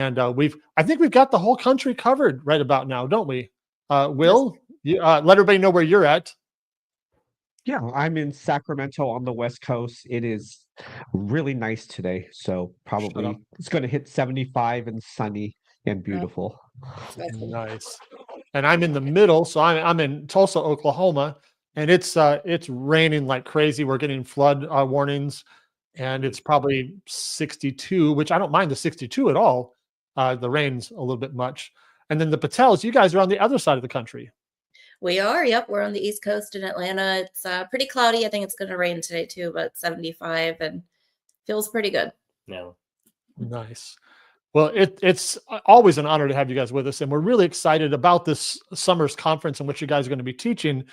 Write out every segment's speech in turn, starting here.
And I think we've got the whole country covered right about now, don't we? Will, you, let everybody know where you're at. Yeah, I'm in Sacramento on the West Coast. It is really nice today. So Shut up. probably it's going to hit 75 and sunny and beautiful. Nice. And I'm in the middle, so I'm in Tulsa, Oklahoma, and it's raining like crazy. We're getting flood warnings, and it's probably 62, which I don't mind the 62 at all. The rain's a little bit much. And then the Patels, you guys are on the other side of the country. We are. Yep. We're on the East Coast in Atlanta. It's pretty cloudy. I think it's going to rain today too, but 75 and feels pretty good. No. Nice. Well, it's always an honor to have you guys with us, and we're really excited about this summer's conference in which you guys are going to be teaching.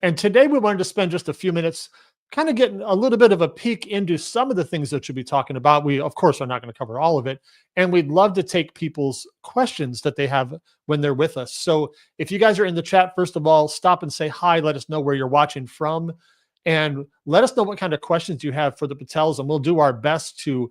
And today we wanted to spend just a few minutes kind of getting a little bit of a peek into some of the things that you'll be talking about. We, of course, are not going to cover all of it, and we'd love to take people's questions that they have when they're with us. So if you guys are in the chat, first of all, stop and say hi. Let us know where you're watching from, and let us know what kind of questions you have for the Patels, and we'll do our best to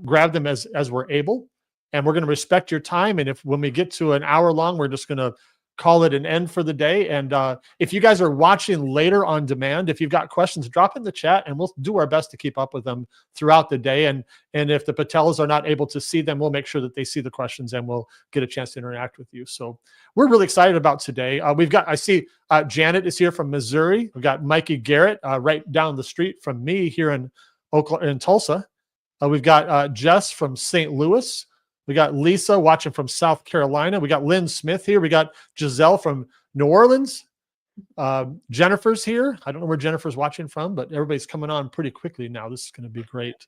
grab them as we're able. And we're going to respect your time. And if when we get to an hour long, we're just going to call it an end for the day. And if you guys are watching later on demand, if you've got questions, drop in the chat and we'll do our best to keep up with them throughout the day. And if the Patels are not able to see them, we'll make sure that they see the questions and we'll get a chance to interact with you. So we're really excited about today. I see Janet is here from Missouri. We've got Mikey Garrett right down the street from me here in Tulsa. We've got Jess from St. Louis. We got Lisa watching from South Carolina. We got Lynn Smith here. We got Giselle from New Orleans. Jennifer's here. I don't know where Jennifer's watching from, but everybody's coming on pretty quickly now. This is going to be great.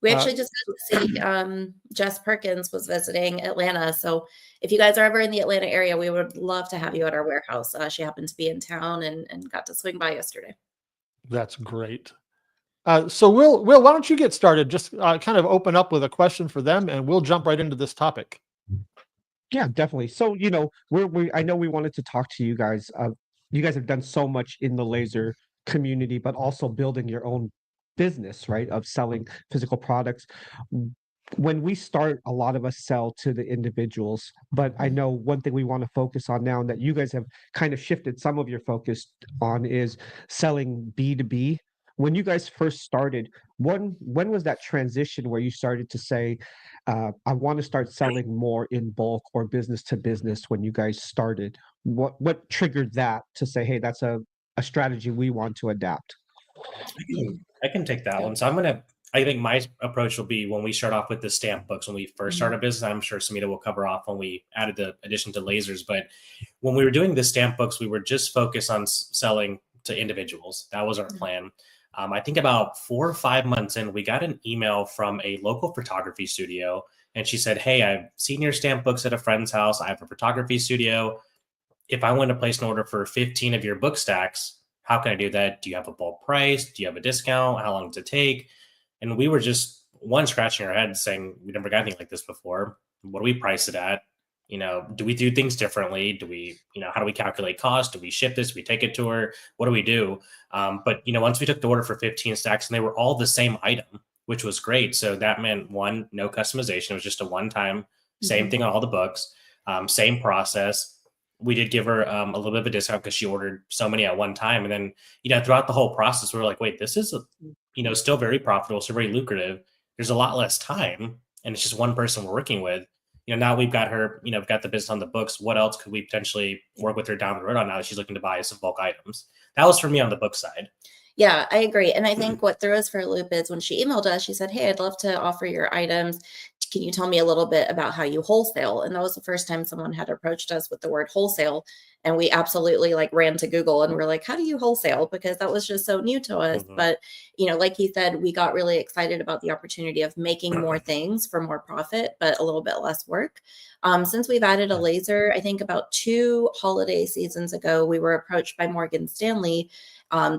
We actually just got to see Jess Perkins was visiting Atlanta. So if you guys are ever in the Atlanta area, we would love to have you at our warehouse. She happened to be in town and got to swing by yesterday. That's great. So Will, why don't you get started? Just kind of open up with a question for them, and we'll jump right into this topic. Yeah, definitely. So, I know we wanted to talk to you guys. You guys have done so much in the laser community, but also building your own business, right, of selling physical products. When we start, a lot of us sell to the individuals, but I know one thing we want to focus on now, and that you guys have kind of shifted some of your focus on, is selling B2B. When you guys first started, when was that transition where you started to say, I want to start selling more in bulk or business to business? When you guys started, what triggered that to say, hey, that's a strategy we want to adapt? I can take that one. So I think my approach will be, when we start off with the stamp books, when we first started business, I'm sure Sumita will cover off when we added the addition to lasers. But when we were doing the stamp books, we were just focused on selling to individuals. That was our plan. I think about 4 or 5 months in, we got an email from a local photography studio, and she said, hey, I've seen your stamp books at a friend's house. I have a photography studio. If I want to place an order for 15 of your book stacks, how can I do that? Do you have a bulk price? Do you have a discount? How long does it take? And we were just scratching our heads saying, we never got anything like this before. What do we price it at? Do we do things differently? Do we, how do we calculate cost? Do we ship this? Do we take it to her? What do we do? But once we took the order for 15 stacks, and they were all the same item, which was great. So that meant, one, no customization. It was just a one-time, same thing on all the books, same process. We did give her a little bit of a discount because she ordered so many at one time. And then, throughout the whole process, we were like, wait, this is, still very profitable, so very lucrative. There's a lot less time, and it's just one person we're working with. Now we've got her, we've got the business on the books. What else could we potentially work with her down the road on now that she's looking to buy some bulk items? That was for me on the book side. Yeah, I agree. And I think what threw us for a loop is when she emailed us, she said, hey, I'd love to offer your items. Can you tell me a little bit about how you wholesale? And that was the first time someone had approached us with the word wholesale. And we absolutely ran to Google and we're like, how do you wholesale? Because that was just so new to us. But, like he said, we got really excited about the opportunity of making more things for more profit, but a little bit less work. Since we've added a laser, I think about 2 holiday seasons ago, we were approached by Morgan Stanley.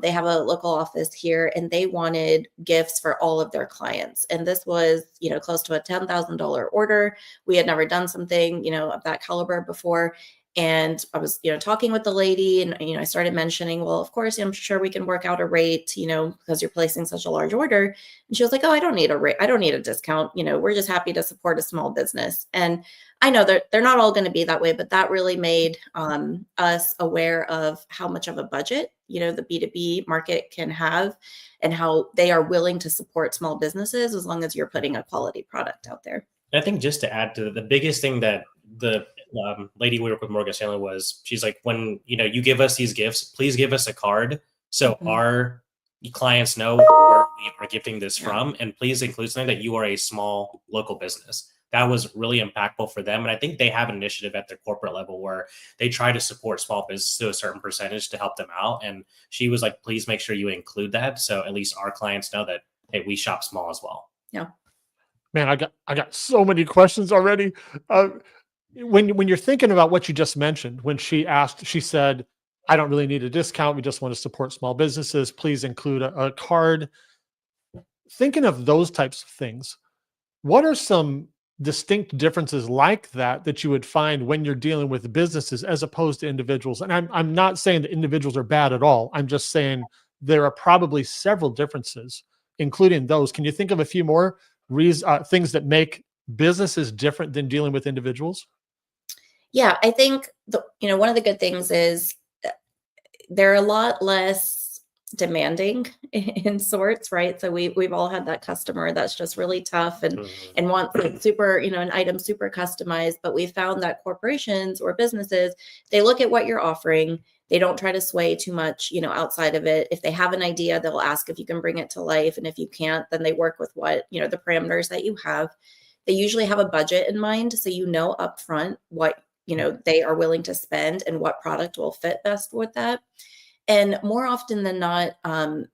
They have a local office here, and they wanted gifts for all of their clients. And this was, close to a $10,000 order. We had never done something, of that caliber before. And I was, talking with the lady, and, I started mentioning, well, of course, I'm sure we can work out a rate, because you're placing such a large order. And she was like, oh, I don't need a rate. I don't need a discount. We're just happy to support a small business. And I know that they're not all going to be that way, but that really made us aware of how much of a budget, the B2B market can have, and how they are willing to support small businesses as long as you're putting a quality product out there. I think just to add to the biggest thing that the lady we work with Morgan Stanley was, she's like, when you give us these gifts, please give us a card so our clients know where we are gifting this from, and please include something that you are a small local business. That was really impactful for them, and I think they have an initiative at their corporate level where they try to support small business to a certain percentage to help them out. And she was like, please make sure you include that, so at least our clients know that, hey, we shop small as well. Yeah. Man, I got so many questions already. When you're thinking about what you just mentioned, when she said, I don't really need a discount. We just want to support small businesses. Please include a card. Thinking of those types of things, what are some distinct differences like that you would find when you're dealing with businesses as opposed to individuals? And I'm not saying that individuals are bad at all. I'm just saying there are probably several differences, including those. Can you think of a few more things that make businesses different than dealing with individuals? Yeah, I think one of the good things is they're a lot less demanding in sorts, right? So we've all had that customer that's just really tough and wants super, an item super customized. But we found that corporations or businesses, they look at what you're offering. They don't try to sway too much, outside of it. If they have an idea, they'll ask if you can bring it to life. And if you can't, then they work with what, the parameters that you have. They usually have a budget in mind. So upfront what, they are willing to spend and what product will fit best with that. And more often than not,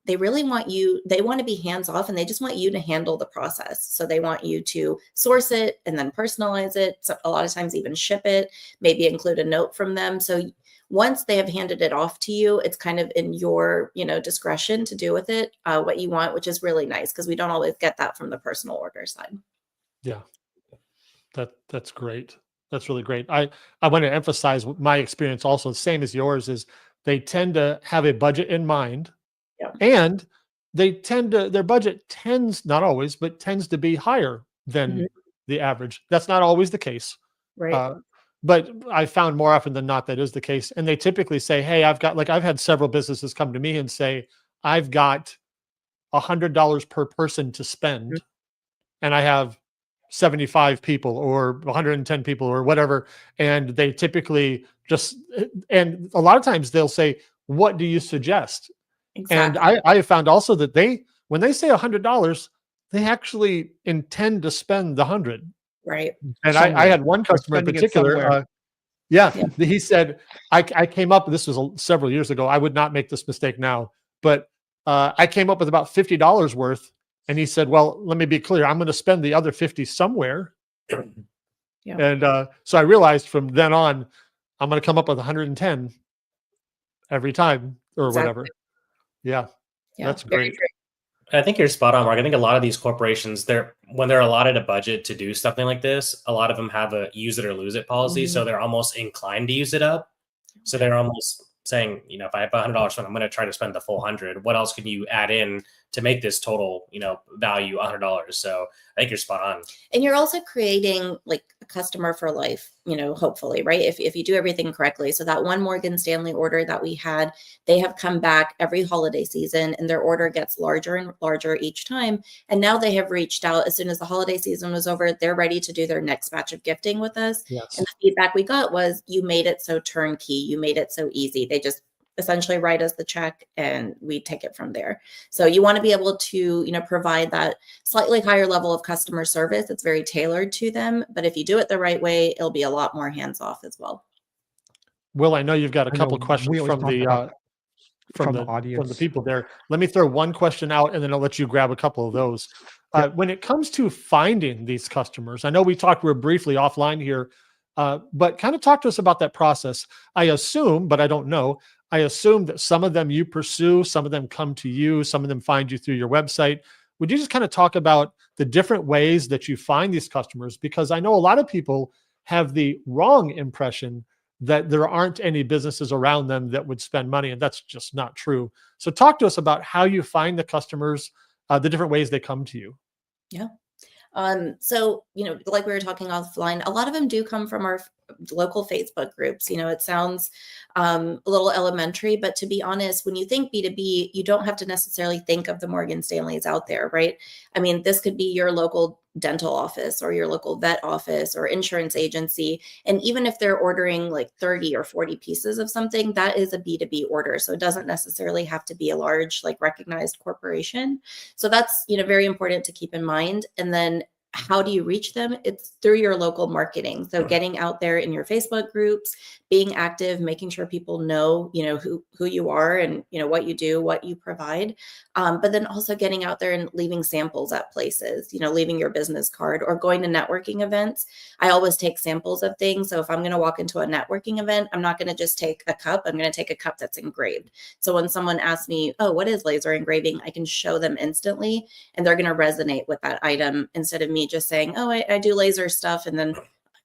they really want to be hands off, and they just want you to handle the process. So they want you to source it and then personalize it. So a lot of times even ship it, maybe include a note from them. So once they have handed it off to you, it's kind of in your, discretion to do with it what you want, which is really nice because we don't always get that from the personal order side. Yeah, that's great. That's really great. I want to emphasize my experience also, the same as yours, is they tend to have a budget in mind, and their budget tends, not always, but tends to be higher than the average. That's not always the case. Right. But I found more often than not that is the case. And they typically say, hey, I've had several businesses come to me and say, I've got $100 per person to spend, and I have 75 people or 110 people or whatever. And they typically and a lot of times they'll say, what do you suggest? Exactly. And I have found also that when they say $100, they actually intend to spend the 100. Right. And I had one customer in particular. He said, I came up, this was several years ago. I would not make this mistake now, but I came up with about $50 worth. And he said, well, let me be clear. I'm going to spend the other 50 somewhere. And so I realized from then on, I'm going to come up with 110 every time or whatever. Yeah, that's great. I think you're spot on, Mark. I think a lot of these corporations, when they're allotted a budget to do something like this, a lot of them have a use it or lose it policy. So they're almost inclined to use it up. So they're almost saying, if I have $100 spent, I'm going to try to spend the full 100. What else can you add in to make this total, value $100? So I think you're spot on. And you're also creating like a customer for life, hopefully, right? If you do everything correctly. So that one Morgan Stanley order that we had, they have come back every holiday season and their order gets larger and larger each time. And now they have reached out as soon as the holiday season was over, they're ready to do their next batch of gifting with us. Yes. And the feedback we got was, you made it so turnkey. You made it so easy. They just essentially write us the check and we take it from there. So you want to be able to, provide that slightly higher level of customer service. It's very tailored to them, but if you do it the right way, it'll be a lot more hands-off as well. Will, I know you've got a couple of questions from the audience, from the people there. Let me throw one question out and then I'll let you grab a couple of those. When it comes to finding these customers, I know we talked real briefly offline here, but kind of talk to us about that process. I assume, but I don't know, I assume that some of them you pursue, some of them come to you, some of them find you through your website. Would you just kind of talk about the different ways that you find these customers? Because I know a lot of people have the wrong impression that there aren't any businesses around them that would spend money, and that's just not true. So talk to us about how you find the customers, the different ways they come to you. Yeah. So, like we were talking offline, a lot of them do come from our local Facebook groups. It sounds a little elementary, but to be honest, when you think B2B, you don't have to necessarily think of the Morgan Stanleys out there, right? I mean, this could be your local dental office or your local vet office or insurance agency. And even if they're ordering like 30 or 40 pieces of something, that is a B2B order. So it doesn't necessarily have to be a large, like recognized corporation. So that's, very important to keep in mind. And then how do you reach them? It's through your local marketing. So getting out there in your Facebook groups, being active, making sure people know, who you are and, what you do, what you provide. But then also getting out there and leaving samples at places, leaving your business card or going to networking events. I always take samples of things. So if I'm going to walk into a networking event, I'm not going to just take a cup. I'm going to take a cup that's engraved. So when someone asks me, oh, what is laser engraving? I can show them instantly and they're going to resonate with that item instead of me just saying, oh, I do laser stuff. And then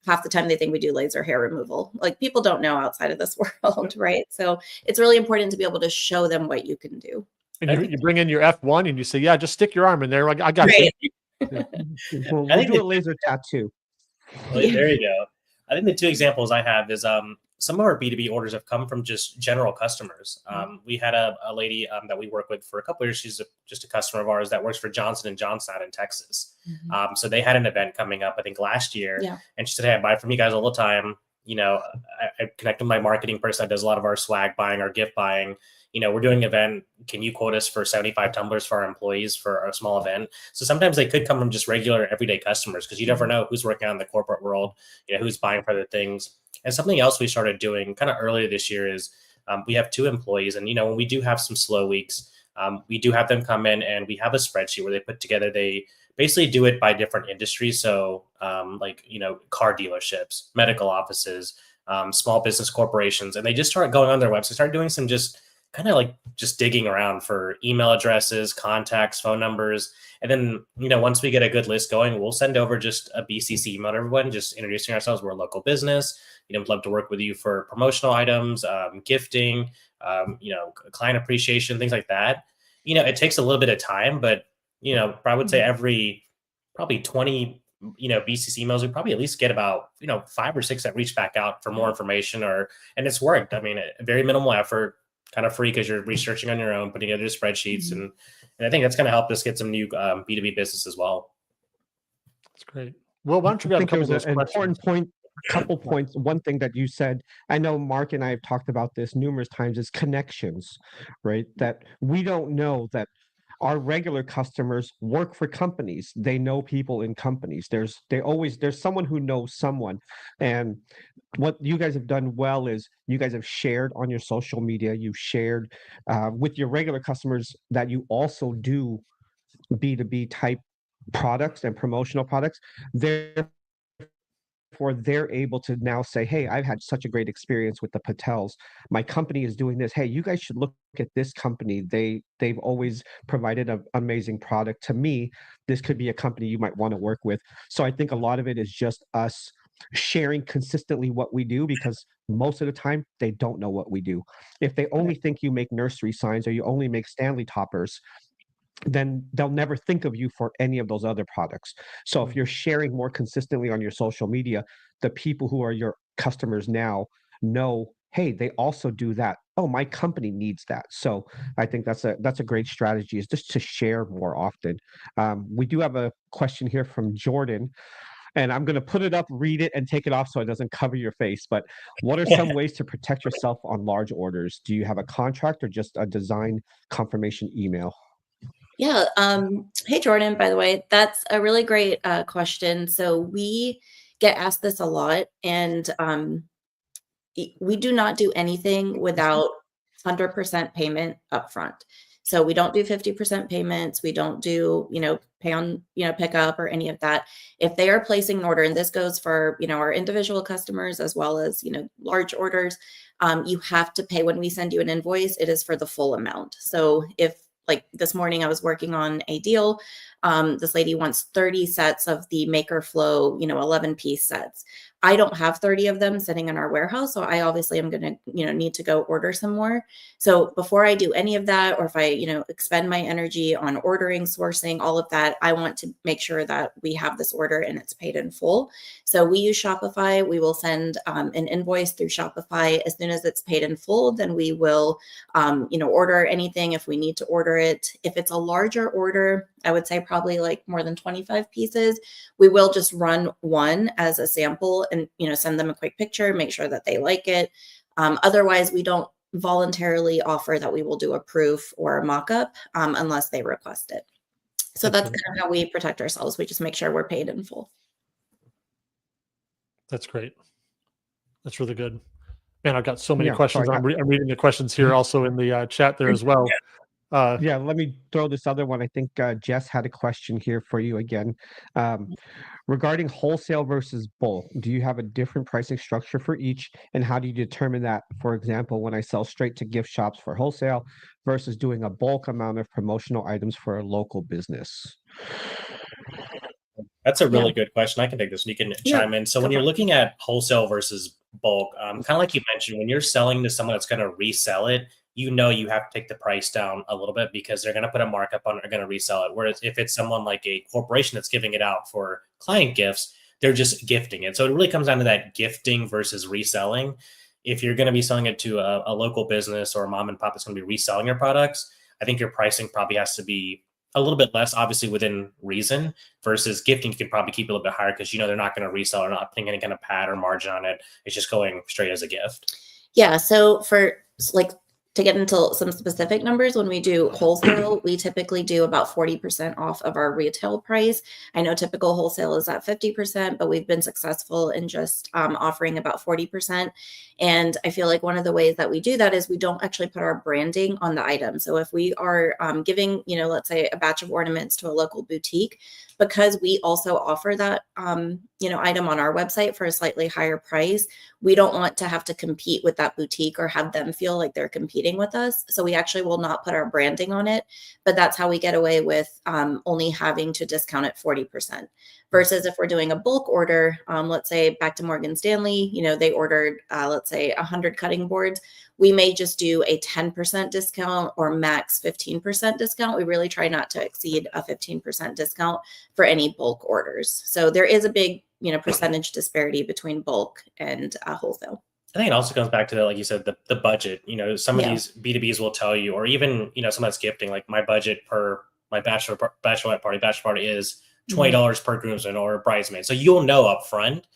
half the time they think we do laser hair removal. Like people don't know outside of this world, right? So it's really important to be able to show them what you can do. And you bring in your F1 and you say, yeah, just stick your arm in there. I got Right. you. We'll do a laser tattoo. Well, there you go. I think the two examples I have is some of our B2B orders have come from just general customers. We had a lady that we work with for a couple of years. She's just a customer of ours that works for Johnson & Johnson out in Texas. So they had an event coming up, I think last year. Yeah. And she said, hey, I buy from you guys all the time. I connect with my marketing person that does a lot of our swag buying, our gift buying. We're doing an event. Can you quote us for 75 tumblers for our employees for a small event? So sometimes they could come from just regular everyday customers because you never know who's working out in the corporate world, who's buying for other things. And something else we started doing kind of earlier this year is we have 2 employees. And, when we do have some slow weeks, we do have them come in and we have a spreadsheet where they put together, they basically do it by different industries. So car dealerships, medical offices, small business corporations, and they just start going on their website, start doing some just kind of like just digging around for email addresses, contacts, phone numbers. And then, once we get a good list going, we'll send over just a BCC email to everyone, just introducing ourselves. We're a local business. We'd love to work with you for promotional items, gifting, client appreciation, things like that. It takes a little bit of time, but, I would say every probably 20, BCC emails, we probably at least get about, 5 or 6 that reach back out for more information and it's worked. I mean, very minimal effort, kind of free because you're researching on your own, putting together spreadsheets. And I think that's going to help us get some new B2B business as well. That's great. Well, why don't you grab a couple of those an questions? important point, couple points. One thing that you said, I know Mark and I have talked about this numerous times, is connections, right? That we don't know that our regular customers work for companies. They know people in companies. There's someone who knows someone. And what you guys have done well is you guys have shared on your social media. You've shared with your regular customers that you also do B2B type products and promotional products. Therefore, they're able to now say, hey, I've had such a great experience with the Patels. My company is doing this. Hey, you guys should look at this company. They've always provided an amazing product to me. This could be a company you might want to work with. So I think a lot of it is just us sharing consistently what we do, because most of the time they don't know what we do. If they only think you make nursery signs or you only make Stanley toppers, then they'll never think of you for any of those other products. So if you're sharing more consistently on your social media, the people who are your customers now know, hey, they also do that. Oh, my company needs that. So I think that's a great strategy, is just to share more often. We do have a question here from Jordan, and I'm going to put it up, read it, and take it off so it doesn't cover your face. But what are some ways to protect yourself on large orders? Do you have a contract or just a design confirmation email? Yeah. Hey, Jordan, by the way, that's a really great question. So we get asked this a lot, and we do not do anything without 100% payment upfront. So we don't do 50% payments. We don't do, pay on, pickup or any of that. If they are placing an order, and this goes for, our individual customers as well as, large orders, you have to pay. When we send you an invoice, it is for the full amount. So if, like this morning, I was working on a deal. This lady wants 30 sets of the Maker Flow, 11-piece sets. I don't have 30 of them sitting in our warehouse. So I obviously am going to, need to go order some more. So before I do any of that, or if I, expend my energy on ordering, sourcing, all of that, I want to make sure that we have this order and it's paid in full. So we use Shopify. We will send an invoice through Shopify. As soon as it's paid in full, then we will, order anything if we need to order it. If it's a larger order, I would say probably like more than 25 pieces, we will just run one as a sample and, send them a quick picture, make sure that they like it. Otherwise, we don't voluntarily offer that we will do a proof or a mock-up unless they request it. So that's kind of how we protect ourselves. We just make sure we're paid in full. That's great. That's really good. Man, I've got so many Yeah, so questions. I'm reading the questions here also in the chat there as well. Yeah, let me throw this other one. I think Jess had a question here for you again. Regarding wholesale versus bulk, do you have a different pricing structure for each? And how do you determine that, for example, when I sell straight to gift shops for wholesale versus doing a bulk amount of promotional items for a local business? That's a really good question. I can take this and you can chime in. So when you're looking at wholesale versus bulk, kind of like you mentioned, when you're selling to someone that's going to resell it, you have to take the price down a little bit because they're going to put a markup on it, they're going to resell it. Whereas if it's someone like a corporation that's giving it out for client gifts, they're just gifting it. So it really comes down to that gifting versus reselling. If you're going to be selling it to a local business or a mom and pop that's going to be reselling your products, I think your pricing probably has to be a little bit less, obviously within reason, versus gifting. You can probably keep it a little bit higher because they're not going to resell or not putting any kind of pad or margin on it. It's just going straight as a gift. Yeah. So for to get into some specific numbers, when we do wholesale, we typically do about 40% off of our retail price. I know typical wholesale is at 50%, but we've been successful in just offering about 40%. And I feel like one of the ways that we do that is we don't actually put our branding on the item. So if we are giving, let's say a batch of ornaments to a local boutique, because we also offer that, item on our website for a slightly higher price, we don't want to have to compete with that boutique or have them feel like they're competing with us. So we actually will not put our branding on it, but that's how we get away with only having to discount it 40%. Versus if we're doing a bulk order, let's say back to Morgan Stanley, they ordered, let's say 100 cutting boards. We may just do a 10% discount or max 15% discount. We really try not to exceed a 15% discount for any bulk orders. So there is a big, percentage disparity between bulk and wholesale. I think it also comes back to that, like you said, the budget. Some of these B2Bs will tell you, or even, someone that's gifting, like my budget per my bachelor party is $20 per groomsman or bridesmaid. So you'll know up front,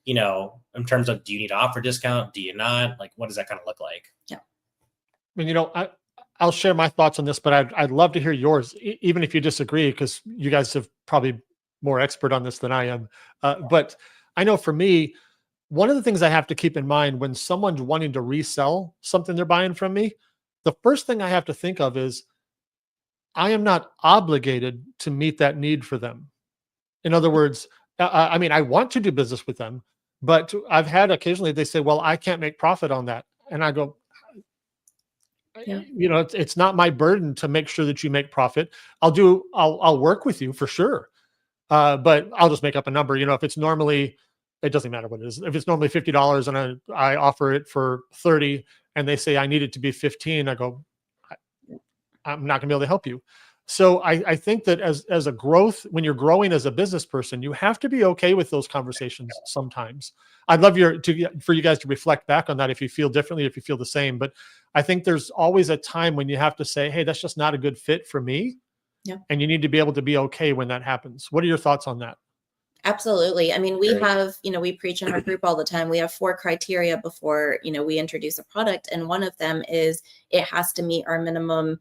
in terms of, do you need to offer discount? Do you not? Like, what does that kind of look like? Yeah. I mean, I'll share my thoughts on this, but I'd love to hear yours, even if you disagree, because you guys have probably more expert on this than I am. But I know for me, one of the things I have to keep in mind when someone's wanting to resell something they're buying from me, the first thing I have to think of is I am not obligated to meet that need for them. In other words, I mean, I want to do business with them, but I've had occasionally they say, well, I can't make profit on that. And I go, it's not my burden to make sure that you make profit. I'll work with you for sure. But I'll just make up a number. If it's normally, it doesn't matter what it is. If it's normally $50 and I offer it for 30 and they say I need it to be 15, I go, I'm not gonna be able to help you. So I think that as a growth, when you're growing as a business person, you have to be okay with those conversations sometimes. I'd love for you guys to reflect back on that if you feel differently, if you feel the same. But I think there's always a time when you have to say, hey, that's just not a good fit for me. Yeah. And you need to be able to be okay when that happens. What are your thoughts on that? Absolutely. I mean, we have, we preach in our group all the time. We have 4 criteria before, we introduce a product. And one of them is it has to meet our minimum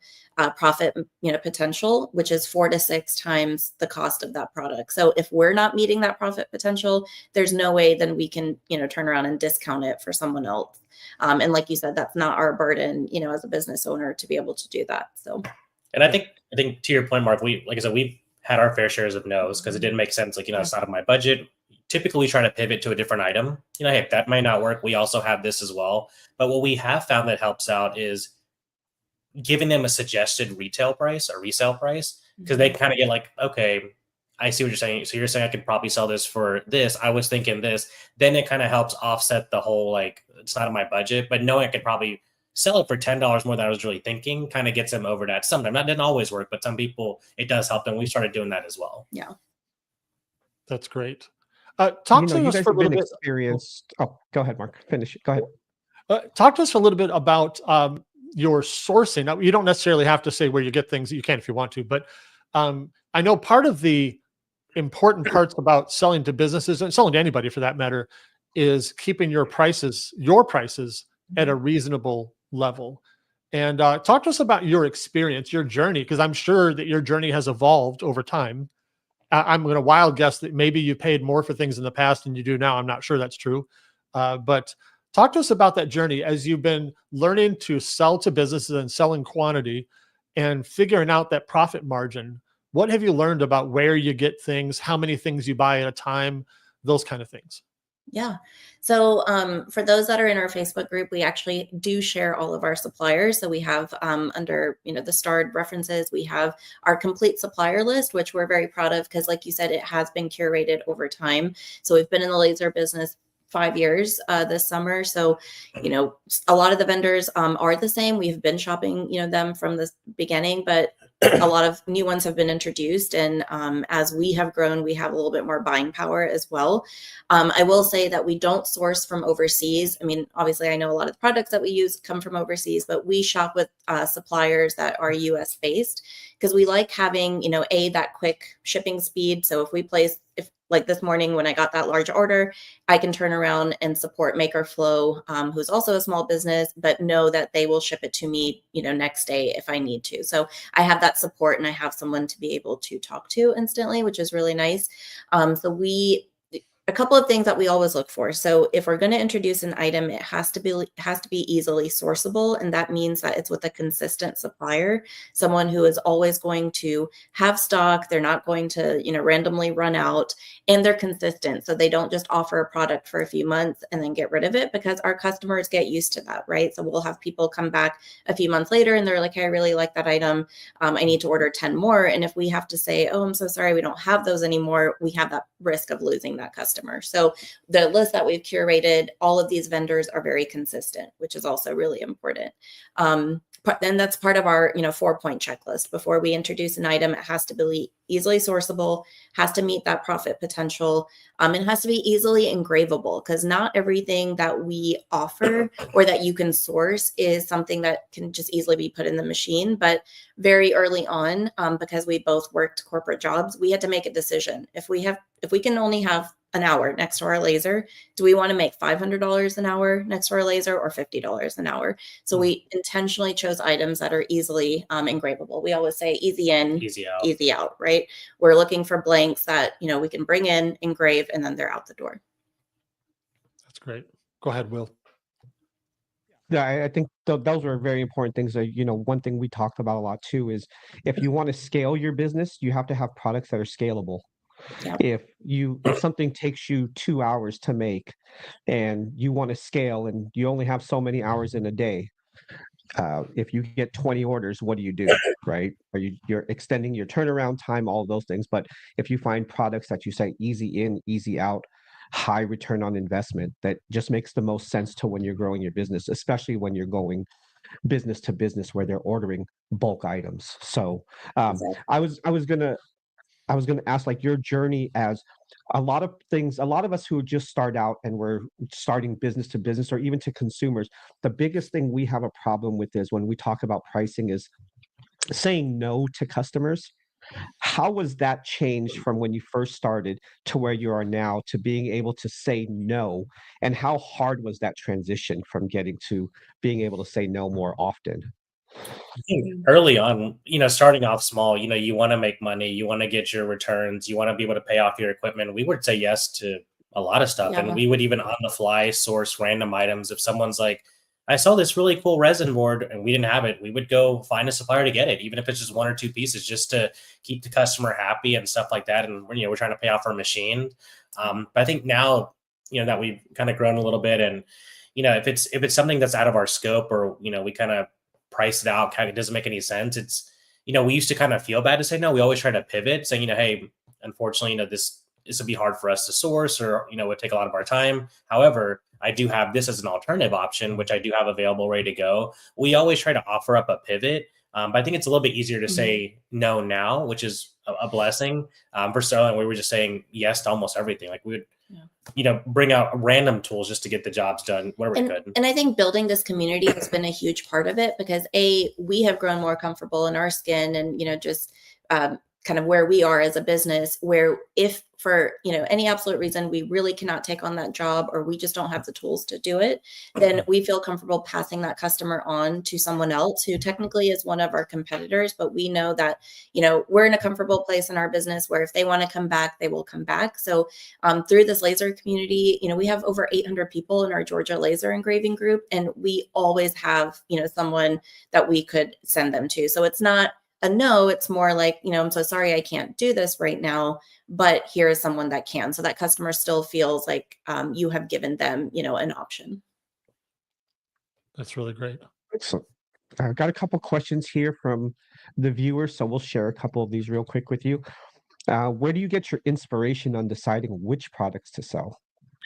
profit, potential, which is 4 to 6 times the cost of that product. So if we're not meeting that profit potential, there's no way then we can, turn around and discount it for someone else. And like you said, that's not our burden, as a business owner to be able to do that. So. And I think to your point, Mark, we've had our fair shares of no's because it didn't make sense. Like, it's out of my budget. Typically, we try to pivot to a different item. Hey, that might not work. We also have this as well. But what we have found that helps out is giving them a suggested retail price or resale price, because they kind of get like, okay, I see what you're saying. So you're saying I could probably sell this for this. I was thinking this. Then it kind of helps offset the whole, like, it's not in my budget, but knowing I could probably sell it for $10 more than I was really thinking kind of gets them over that. Sometimes that didn't always work, but some people it does help them. We started doing that as well. Yeah. That's great. Talk to You us guys for a have been little bit. experienced. Oh, go ahead, Mark. Finish it. Go ahead. Talk to us a little bit about your sourcing. Now, you don't necessarily have to say where you get things. You can if you want to, but I know part of the important parts about selling to businesses and selling to anybody for that matter is keeping your prices at a reasonable level. And talk to us about your experience, your journey, because I'm sure that your journey has evolved over time. I'm going to wild guess that maybe you paid more for things in the past than you do now. I'm not sure that's true. But talk to us about that journey as you've been learning to sell to businesses and sell in quantity and figuring out that profit margin. What have you learned about where you get things, how many things you buy at a time, those kind of things? Yeah. So for those that are in our Facebook group, we actually do share all of our suppliers. So we have under, the starred references, we have our complete supplier list, which we're very proud of because, like you said, it has been curated over time. So we've been in the laser business 5 years this summer. So, a lot of the vendors are the same. We've been shopping, them from the beginning, but a lot of new ones have been introduced. And as we have grown, we have a little bit more buying power as well. I will say that we don't source from overseas. I mean, obviously, I know a lot of the products that we use come from overseas, but we shop with suppliers that are US based because we like having, that quick shipping speed. So if like this morning when I got that large order, I can turn around and support Maker Flow, who's also a small business, but know that they will ship it to me, next day if I need to. So I have that support and I have someone to be able to talk to instantly, which is really nice. A couple of things that we always look for. So if we're going to introduce an item, it has to be easily sourceable. And that means that it's with a consistent supplier, someone who is always going to have stock. They're not going to, randomly run out, and they're consistent. So they don't just offer a product for a few months and then get rid of it, because our customers get used to that, right? So we'll have people come back a few months later and they're like, hey, I really like that item. I need to order 10 more. And if we have to say, oh, I'm so sorry, we don't have those anymore, we have that risk of losing that customer. So the list that we've curated, all of these vendors are very consistent, which is also really important. Then that's part of our, 4-point checklist. Before we introduce an item, it has to be easily sourceable, has to meet that profit potential, and has to be easily engravable, because not everything that we offer or that you can source is something that can just easily be put in the machine. But very early on, because we both worked corporate jobs, we had to make a decision. If we can only have an hour next to our laser, do we want to make $500 an hour next to our laser or $50 an hour? So we intentionally chose items that are easily engravable. We always say easy in, easy out, right? We're looking for blanks that, we can bring in, engrave, and then they're out the door. That's great. Go ahead, Will. Yeah, I think those were very important things. One thing we talked about a lot too is if you want to scale your business, you have to have products that are scalable. Yeah. If something takes you 2 hours to make and you want to scale and you only have so many hours in a day, if you get 20 orders, what do? Right? You're extending your turnaround time, all of those things. But if you find products that you say easy in, easy out, high return on investment, that just makes the most sense to when you're growing your business, especially when you're going business to business where they're ordering bulk items. So Exactly. I was gonna ask, like, your journey, as a lot of us who just start out and we're starting business to business or even to consumers, the biggest thing we have a problem with is when we talk about pricing is saying no to customers. How was that changed from when you first started to where you are now to being able to say no? And how hard was that transition from getting to being able to say no more often? I think early on, starting off small, you want to make money, you want to get your returns, you want to be able to pay off your equipment. We would say yes to a lot of stuff. Yeah. And we would even on the fly source random items. If someone's like, I saw this really cool resin board and we didn't have it, we would go find a supplier to get it, even if it's just 1 or 2 pieces, just to keep the customer happy and stuff like that. And we're trying to pay off our machine. But I think now, that we've kind of grown a little bit, and if it's something that's out of our scope, or we kind of price it out, kind of doesn't make any sense. It's, we used to kind of feel bad to say no. We always try to pivot, saying, hey, unfortunately, this would be hard for us to source, or, would take a lot of our time. However, I do have this as an alternative option, which I do have available, ready to go. We always try to offer up a pivot. But I think it's a little bit easier to say no now, which is a blessing. For Sterling, we were just saying yes to almost everything. Like we would, bring out random tools just to get the jobs done where we could. And I think building this community has been a huge part of it, because we have grown more comfortable in our skin, and, just kind of where we are as a business, where if for, any absolute reason we really cannot take on that job, or we just don't have the tools to do it, then we feel comfortable passing that customer on to someone else who technically is one of our competitors. But we know that, we're in a comfortable place in our business where if they want to come back, they will come back. So through this laser community, we have over 800 people in our Georgia laser engraving group, and we always have, someone that we could send them to. So it's not a no, it's more like, I'm so sorry, I can't do this right now, but here is someone that can. So that customer still feels like you have given them, an option. That's really great. Excellent. I've got a couple questions here from the viewers, so we'll share a couple of these real quick with you. Where do you get your inspiration on deciding which products to sell?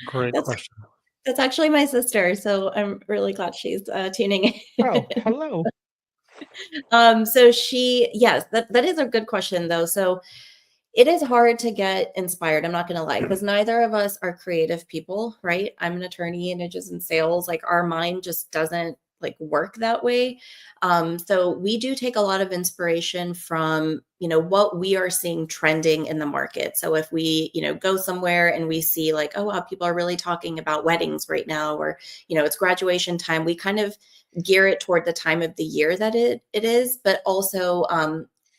Great question. That's actually my sister, so I'm really glad she's tuning in. Oh, hello. So yes, that is a good question though. So it is hard to get inspired. I'm not going to lie, because neither of us are creative people, right? I'm an attorney and just in sales. Like our mind just doesn't work that way. So we do take a lot of inspiration from, what we are seeing trending in the market. So if we, go somewhere and we see oh, wow, people are really talking about weddings right now, or, it's graduation time, we kind of gear it toward the time of the year that it is, but also,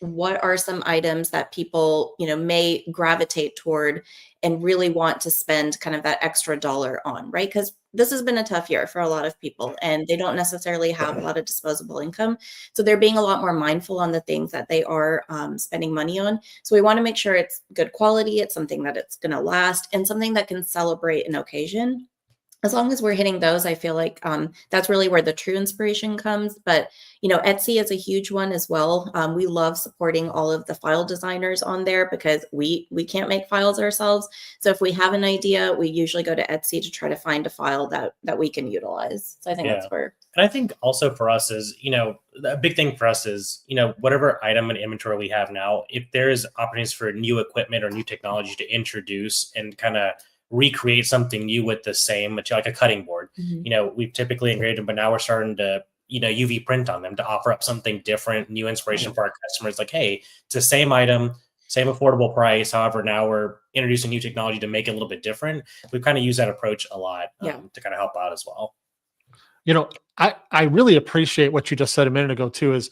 what are some items that people, may gravitate toward and really want to spend kind of that extra dollar on, right? Because this has been a tough year for a lot of people, and they don't necessarily have a lot of disposable income. So they're being a lot more mindful on the things that they are spending money on. So we want to make sure it's good quality, it's something that it's going to last, and something that can celebrate an occasion. As long as we're hitting those, I feel like that's really where the true inspiration comes. But, Etsy is a huge one as well. We love supporting all of the file designers on there, because we can't make files ourselves. So if we have an idea, we usually go to Etsy to try to find a file that we can utilize. So I think that's where. And I think also for us is, a big thing for us is, whatever item and inventory we have now, if there is opportunities for new equipment or new technology to introduce and kind of recreate something new with the same material, like a cutting board. We've typically engraved them, but now we're starting to, UV print on them to offer up something different, new inspiration for our customers. Like, hey, it's the same item, same affordable price. However, now we're introducing new technology to make it a little bit different. We've kind of used that approach a lot to kind of help out as well. I really appreciate what you just said a minute ago too, is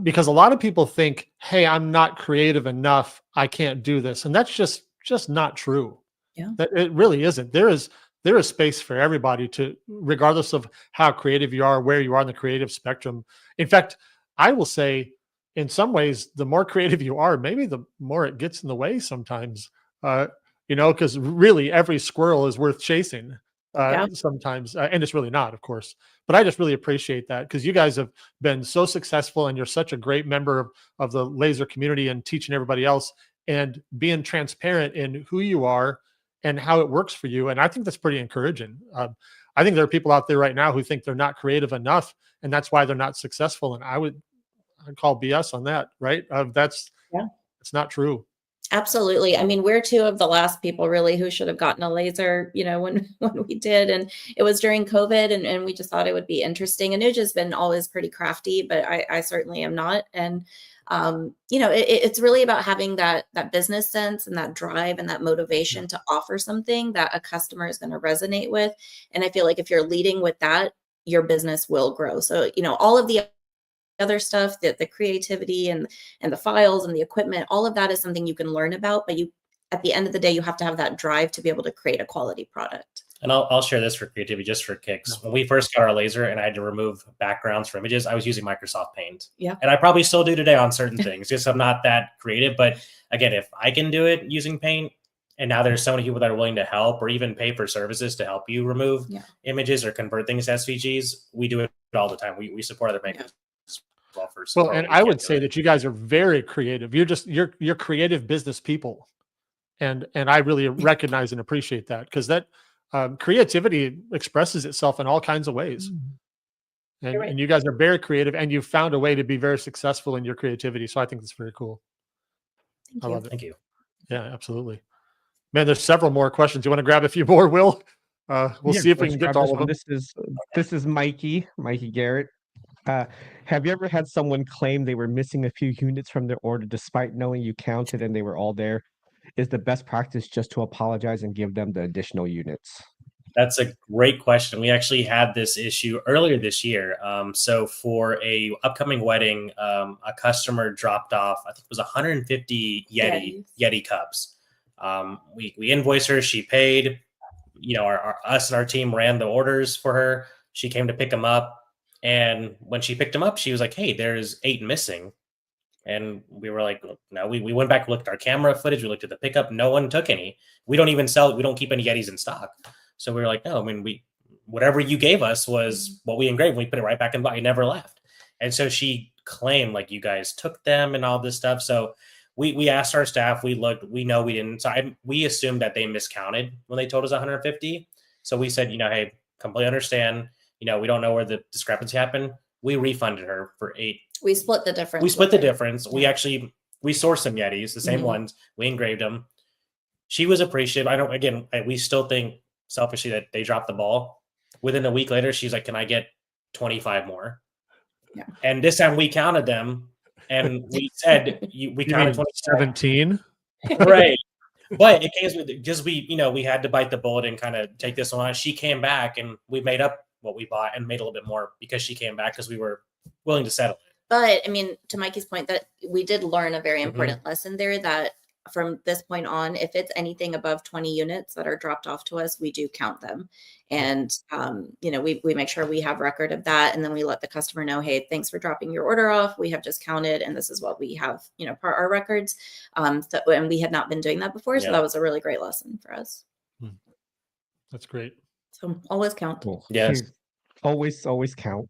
because a lot of people think, hey, I'm not creative enough, I can't do this. And that's just not true. Yeah. That it really isn't. There is space for everybody to, regardless of how creative you are, where you are in the creative spectrum. In fact, I will say in some ways, the more creative you are, maybe the more it gets in the way sometimes, because really every squirrel is worth chasing sometimes. And it's really not, of course, but I just really appreciate that, because you guys have been so successful and you're such a great member of the laser community and teaching everybody else and being transparent in who you are and how it works for you. And I think that's pretty encouraging. I think there are people out there right now who think they're not creative enough, and that's why they're not successful. And I'd call BS on that, right? It's not true. Absolutely. I mean, we're two of the last people really who should have gotten a laser, when we did. And it was during COVID, and we just thought it would be interesting. Anuj has been always pretty crafty, but I certainly am not. And it's really about having that business sense and that drive and that motivation to offer something that a customer is going to resonate with. And I feel like if you're leading with that, your business will grow. So, all of the other stuff, the creativity and the files and the equipment, all of that is something you can learn about, but at the end of the day, you have to have that drive to be able to create a quality product. And I'll share this for creativity, just for kicks. When we first got our laser and I had to remove backgrounds for images, I was using Microsoft Paint. Yeah. And I probably still do today on certain things. Just I'm not that creative. But again, if I can do it using Paint, and now there's so many people that are willing to help or even pay for services to help you remove images or convert things to SVGs, we do it all the time. We support other makers. Well, and I would say that you guys are very creative. You're creative business people. And I really recognize and appreciate that, because that creativity expresses itself in all kinds of ways. And, You're right. and you guys are very creative, and you found a way to be very successful in your creativity. So I think it's very cool. Thank I you. love it. Thank you. Yeah, absolutely. Man, there's several more questions. You want to grab a few more, Will? We'll Yeah, see if we let's can get grab to this all of one. them. This is Mikey Garrett. Have you ever had someone claim they were missing a few units from their order despite knowing you counted and they were all there? Is the best practice just to apologize and give them the additional units? That's a great question. We actually had this issue earlier this year. So for a upcoming wedding, a customer dropped off, I think it was 150 Yeti cups. We invoiced her. She paid. Us and our team ran the orders for her. She came to pick them up, and when she picked them up, she was like, "Hey, there's 8 missing." And we were like, "No." We went back, looked at our camera footage, we looked at the pickup. No one took any. We don't even sell. We don't keep any Yetis in stock. So we were like, "No, I mean, whatever you gave us was what we engraved. We put it right back in the box. It never left." And so she claimed like you guys took them and all this stuff. So we asked our staff. We looked. We know we didn't. So we assumed that they miscounted when they told us 150. So we said, hey, completely understand. We don't know where the discrepancy happened. We refunded her for 8. We split the difference. We split with the her. difference. Yeah. We sourced some Yetis, the same Mhm. ones. We engraved them. She was appreciative. We still think selfishly that they dropped the ball. Within a week later, she's like, "Can I get 25 more?" Yeah. And this time we counted them, and we said we counted 17. right. But it came with because we had to bite the bullet and kind of take this one on. She came back, and we made up what we bought and made a little bit more because she came back because we were willing to settle it. But I mean, to Mikey's point, that we did learn a very Mhm. important lesson there, that from this point on, if it's anything above 20 units that are dropped off to us, we do count them. And, we make sure we have record of that. And then we let the customer know, hey, thanks for dropping your order off. We have just counted, and this is what we have, per our records. And we had not been doing that before. So Yeah. that was a really great lesson for us. That's great. So always count. Cool. Yes. Always count.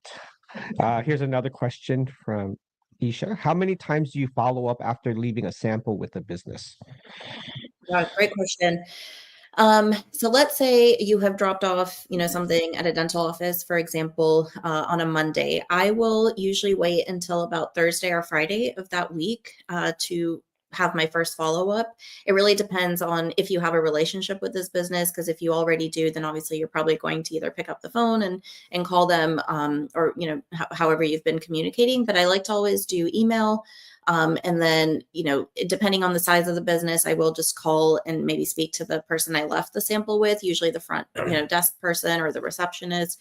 Here's another question from Isha. How many times do you follow up after leaving a sample with a business? Yeah, great question. So let's say you have dropped off, something at a dental office, for example, on a Monday. I will usually wait until about Thursday or Friday of that week to have my first follow-up. It really depends on if you have a relationship with this business, because if you already do, then obviously you're probably going to either pick up the phone and call them, or however you've been communicating. But I like to always do email. And then, depending on the size of the business, I will just call and maybe speak to the person I left the sample with, usually the front, desk person or the receptionist,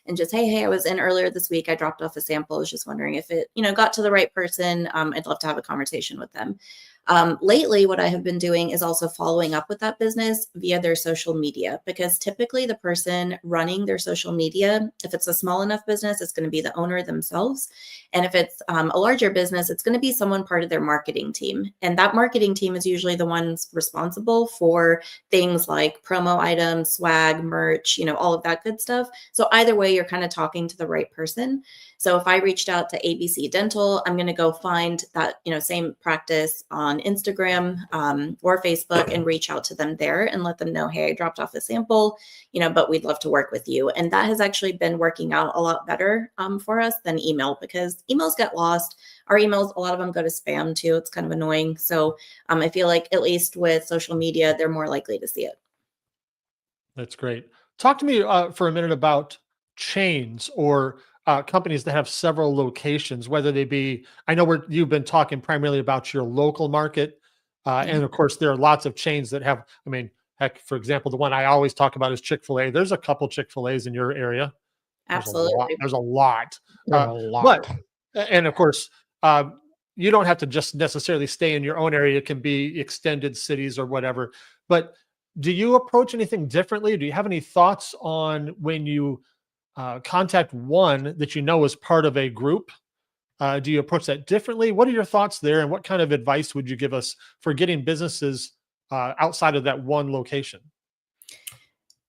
and just, hey, I was in earlier this week. I dropped off a sample. I was just wondering if it, got to the right person. I'd love to have a conversation with them. Lately, what I have been doing is also following up with that business via their social media, because typically the person running their social media, if it's a small enough business, it's going to be the owner themselves. And if it's a larger business, it's going to be someone part of their marketing team. And that marketing team is usually the ones responsible for things like promo items, swag, merch, all of that good stuff. So either way, you're kind of talking to the right person. So if I reached out to ABC Dental, I'm going to go find that, same practice on Instagram or Facebook and reach out to them there and let them know, hey, I dropped off a sample, but we'd love to work with you. And that has actually been working out a lot better for us than email, because emails get lost. Our emails, a lot of them go to spam too. It's kind of annoying. So I feel like at least with social media, they're more likely to see it. That's great. Talk to me for a minute about chains or companies that have several locations, whether they be, I know you've been talking primarily about your local market. And of course, there are lots of chains that have, heck, for example, the one I always talk about is Chick-fil-A. There's a couple Chick-fil-A's in your area. Absolutely. There's a lot. There's a lot. And of course, you don't have to just necessarily stay in your own area. It can be extended cities or whatever. But do you approach anything differently? Do you have any thoughts on when you contact one that is part of a group? Do you approach that differently? What are your thoughts there? And what kind of advice would you give us for getting businesses outside of that one location?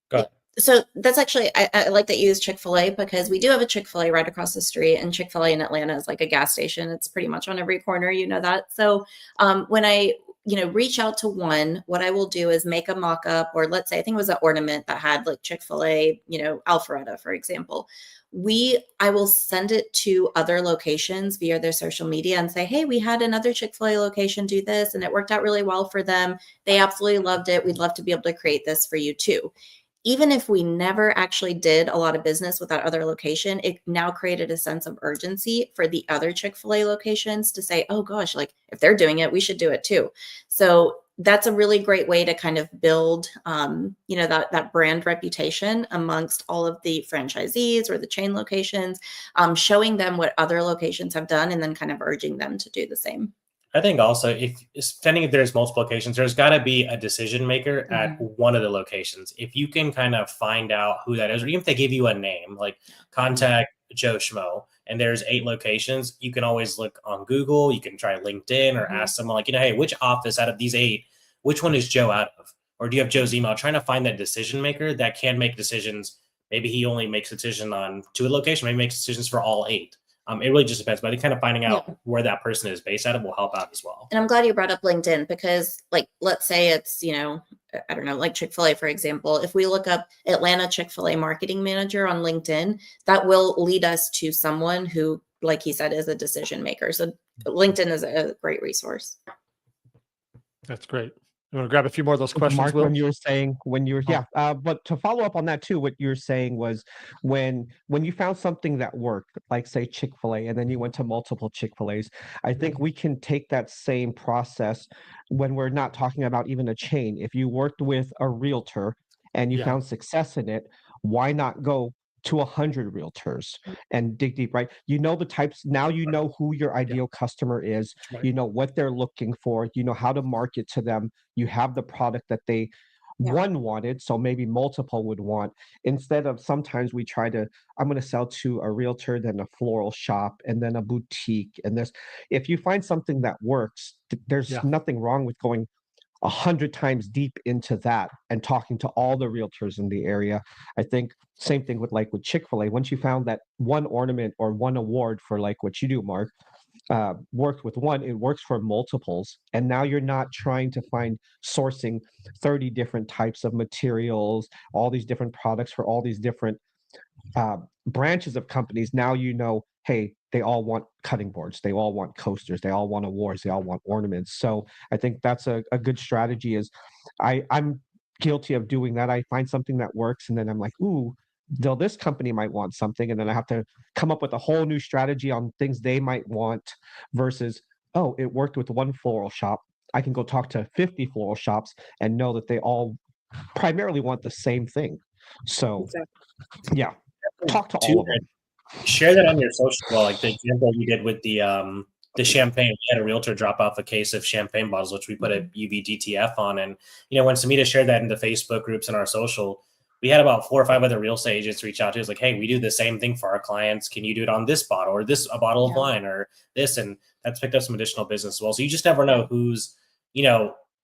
Go ahead. So that's actually, I like that you use Chick-fil-A, because we do have a Chick-fil-A right across the street, and Chick-fil-A in Atlanta is like a gas station. It's pretty much on every corner, that. So when I reach out to one. What I will do is make a mock-up, or let's say, I think it was an ornament that had like Chick-fil-A, Alpharetta, for example. I will send it to other locations via their social media and say, hey, we had another Chick-fil-A location do this and it worked out really well for them. They absolutely loved it. We'd love to be able to create this for you too. Even if we never actually did a lot of business with that other location, it now created a sense of urgency for the other Chick-fil-A locations to say, oh gosh, like if they're doing it, we should do it too. So that's a really great way to kind of build, that brand reputation amongst all of the franchisees or the chain locations, showing them what other locations have done and then kind of urging them to do the same. I think also, depending if there's multiple locations, there's got to be a decision maker at one of the locations. If you can kind of find out who that is, or even if they give you a name, like contact Joe Schmo, and there's 8 locations, you can always look on Google. You can try LinkedIn or ask someone like, hey, which office out of these 8, which one is Joe out of? Or do you have Joe's email? Trying to find that decision maker that can make decisions. Maybe he only makes a decision on 2 locations. Maybe makes decisions for all 8. It really just depends, but I think kind of finding out where that person is based out of will help out as well. And I'm glad you brought up LinkedIn, because like, let's say it's, I don't know, like Chick-fil-A, for example, if we look up Atlanta Chick-fil-A marketing manager on LinkedIn, that will lead us to someone who, like he said, is a decision maker. So LinkedIn is a great resource. That's great. You want to grab a few more of those questions, Mark, Will? but to follow up on that too, what you're saying was when you found something that worked, like say Chick-fil-A, and then you went to multiple Chick-fil-A's, I think we can take that same process when we're not talking about even a chain. If you worked with a realtor and you found success in it, why not go to 100 realtors and dig deep, right? You know the types, now you know who your ideal customer is, you know what they're looking for, you know how to market to them, you have the product that they one wanted, so maybe multiple would want. Instead of sometimes we try to, I'm going to sell to a realtor, then a floral shop, and then a boutique. And this, if you find something that works, there's nothing wrong with going 100 times deep into that and talking to all the realtors in the area. I think same thing with Chick-fil-A. Once you found that one ornament or one award for like what you do, Mark, worked with one, it works for multiples. And now you're not trying to find sourcing 30 different types of materials, all these different products for all these different branches of companies. Now you know, hey, they all want cutting boards, they all want coasters, they all want awards, they all want ornaments. So I think that's a good strategy. Is I'm guilty of doing that. I find something that works and then I'm like, ooh, though this company might want something, and then I have to come up with a whole new strategy on things they might want versus, oh, it worked with one floral shop, I can go talk to 50 floral shops and know that they all primarily want the same thing. So yeah, talk to all of them. Share that on your social, like the example you did with the champagne. We had a realtor drop off a case of champagne bottles, which we put a UV DTF on. And, when Sumita shared that in the Facebook groups and our social, we had about 4 or 5 other real estate agents reach out to us like, hey, we do the same thing for our clients. Can you do it on this bottle or a bottle of wine or this? And that's picked up some additional business as well. So you just never know who's,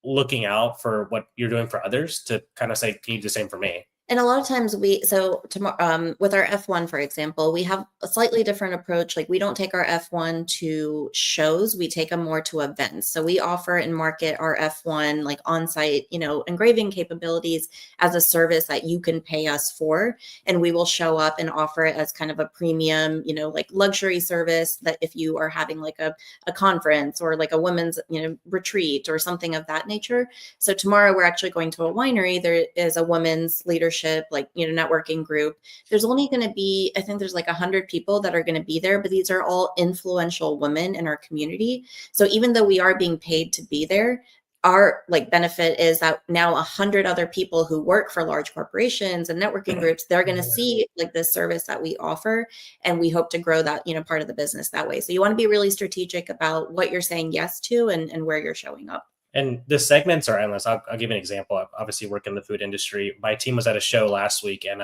looking out for what you're doing for others to kind of say, can you do the same for me? And a lot of times with our F1, for example, we have a slightly different approach. Like we don't take our F1 to shows, we take them more to events. So we offer and market our F1 like on-site, engraving capabilities as a service that you can pay us for. And we will show up and offer it as kind of a premium, like luxury service that if you are having like a conference or like a women's, retreat or something of that nature. So tomorrow we're actually going to a winery. There is a women's leadership networking group. There's only going to be, I think there's like 100 people that are going to be there, but these are all influential women in our community. So even though we are being paid to be there, our benefit is that now 100 other people who work for large corporations and networking groups, they're going to see this service that we offer, and we hope to grow that part of the business that way. So you want to be really strategic about what you're saying yes to and where you're showing up. And the segments are endless. I'll give you an example. I obviously work in the food industry. My team was at a show last week, and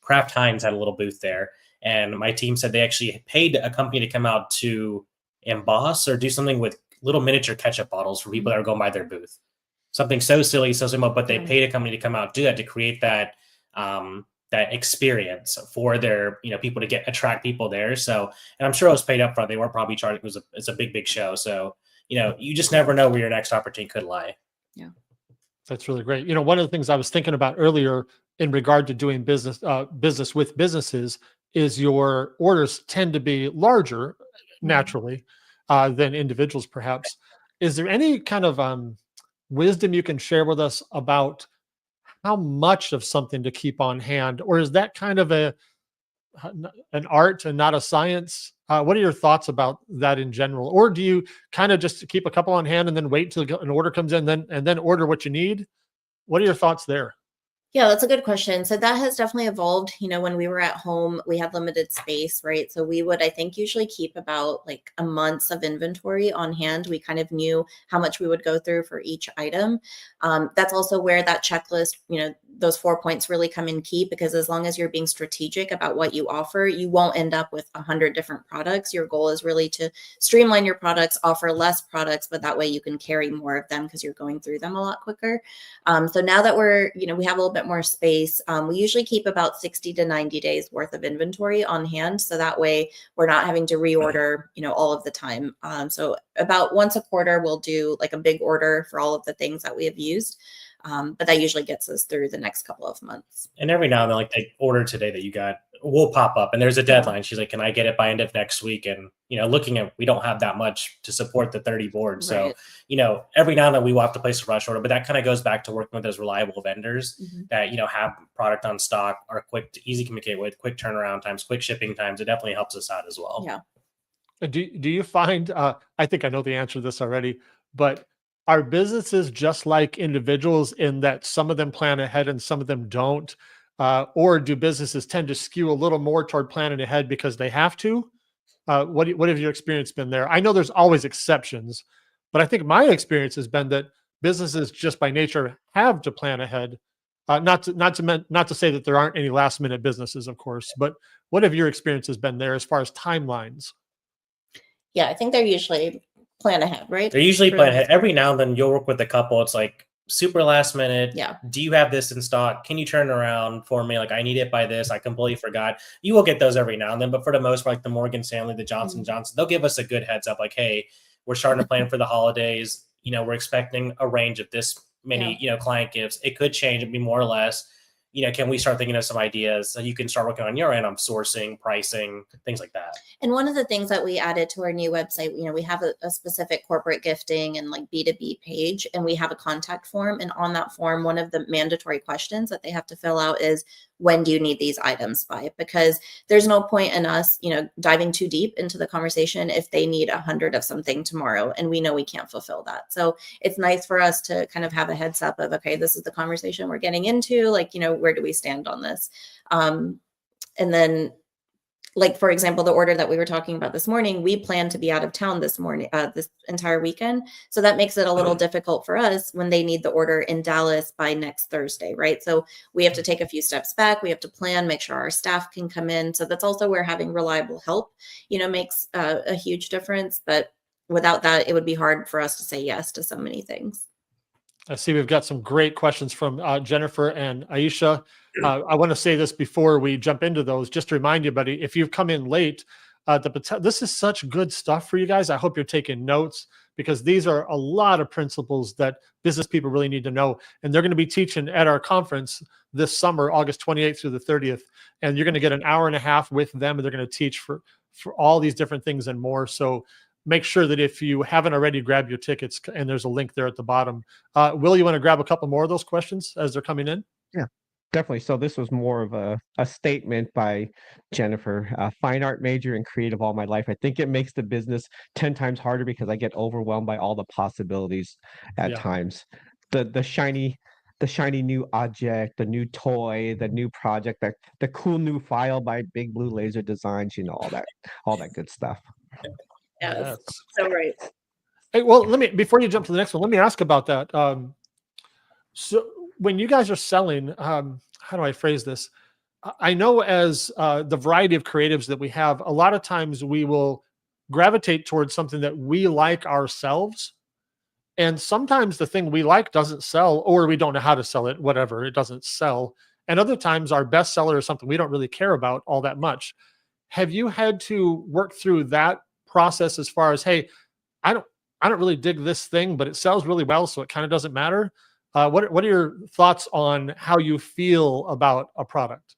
Kraft Heinz had a little booth there. And my team said they actually paid a company to come out to emboss or do something with little miniature ketchup bottles for people that are going by their booth. Something so silly, so simple, but they paid a company to come out do that to create that that experience for their people to attract people there. So, and I'm sure it was paid up front. They weren't probably charging. It's a big show. So. you just never know where your next opportunity could lie. That's really great. One of the things I was thinking about earlier in regard to doing business with businesses is your orders tend to be larger naturally than individuals, perhaps. Is there any kind of wisdom you can share with us about how much of something to keep on hand, or is that kind of an art and not a science? What are your thoughts about that in general? Or do you kind of just keep a couple on hand and then wait till an order comes in, and then order what you need? What are your thoughts there? Yeah, that's a good question. So that has definitely evolved. When we were at home, we had limited space, right? So we would, I think, usually keep about like a month's of inventory on hand. We kind of knew how much we would go through for each item. That's also where that checklist, those 4 points really come in key, because as long as you're being strategic about what you offer, you won't end up with 100 different products. Your goal is really to streamline your products, offer less products, but that way you can carry more of them because you're going through them a lot quicker. So now that we have a little bit more space, we usually keep about 60 to 90 days worth of inventory on hand. So that way we're not having to reorder, all of the time. So about once a quarter, we'll do like a big order for all of the things that we have used. But that usually gets us through the next couple of months. And every now and then, like the order today that you got will pop up and there's a deadline. She's like, can I get it by end of next week? And, looking at, we don't have that much to support the 30 boards. So, every now and then we will have to place a rush order, but that kind of goes back to working with those reliable vendors that, have product on stock, are quick to easy to communicate with, quick turnaround times, quick shipping times. It definitely helps us out as well. Yeah. Do you find, I think I know the answer to this already, but are businesses just like individuals in that some of them plan ahead and some of them don't? Or do businesses tend to skew a little more toward planning ahead because they have to? What have your experience been there? I know there's always exceptions, but I think my experience has been that businesses just by nature have to plan ahead. Not to say that there aren't any last minute businesses, of course, but what have your experiences been there as far as timelines? Yeah, I think they're usually plan ahead, right? They're usually plan ahead. Every now and then you'll work with a couple. It's like super last minute. Yeah. Do you have this in stock? Can you turn around for me? Like, I need it by this. I completely forgot. You will get those every now and then, but for the most part, like the Morgan Stanley, the Johnson Johnson, they'll give us a good heads up. Like, hey, we're starting to plan for the holidays. We're expecting a range of this many, client gifts. It could change. It'd be more or less. Can we start thinking of some ideas so you can start working on your end on sourcing, pricing, things like that? And one of the things that we added to our new website, we have a specific corporate gifting and like B2B page, and we have a contact form. And on that form, one of the mandatory questions that they have to fill out is, when do you need these items by? Because there's no point in us, diving too deep into the conversation if they need 100 of something tomorrow and we know we can't fulfill that. So it's nice for us to kind of have a heads up of, okay, this is the conversation we're getting into, like, where do we stand on this? And then, like, for example, the order that we were talking about this morning, we plan to be out of town this entire weekend. So that makes it a little difficult for us when they need the order in Dallas by next Thursday, right? So we have to take a few steps back. We have to plan, make sure our staff can come in. So that's also where having reliable help, makes a huge difference. But without that, it would be hard for us to say yes to so many things. I see we've got some great questions from Jennifer and Aisha. I want to say this before we jump into those, just to remind you, buddy, if you've come in late, this is such good stuff for you guys. I hope you're taking notes, because these are a lot of principles that business people really need to know. And they're going to be teaching at our conference this summer, August 28th through the 30th. And you're going to get an hour and a half with them, and they're going to teach for all these different things and more. So make sure that if you haven't already, grab your tickets, and there's a link there at the bottom. Will, you want to grab a couple more of those questions as they're coming in? Yeah, definitely. So this was more of a statement by Jennifer, fine art major and creative all my life. I think it makes the business 10 times harder because I get overwhelmed by all the possibilities at times. The shiny new object, the new toy, the new project, the cool new file by Big Blue Laser Designs, all that good stuff. Yes. So right. Hey, well, before you jump to the next one, let me ask about that. So when you guys are selling, how do I phrase this? I know as the variety of creatives that we have, a lot of times we will gravitate towards something that we like ourselves. And sometimes the thing we like doesn't sell, or we don't know how to sell it, whatever, it doesn't sell. And other times our best seller is something we don't really care about all that much. Have you had to work through that process as far as, hey, I don't really dig this thing, but it sells really well, so it kind of doesn't matter. What are your thoughts on how you feel about a product?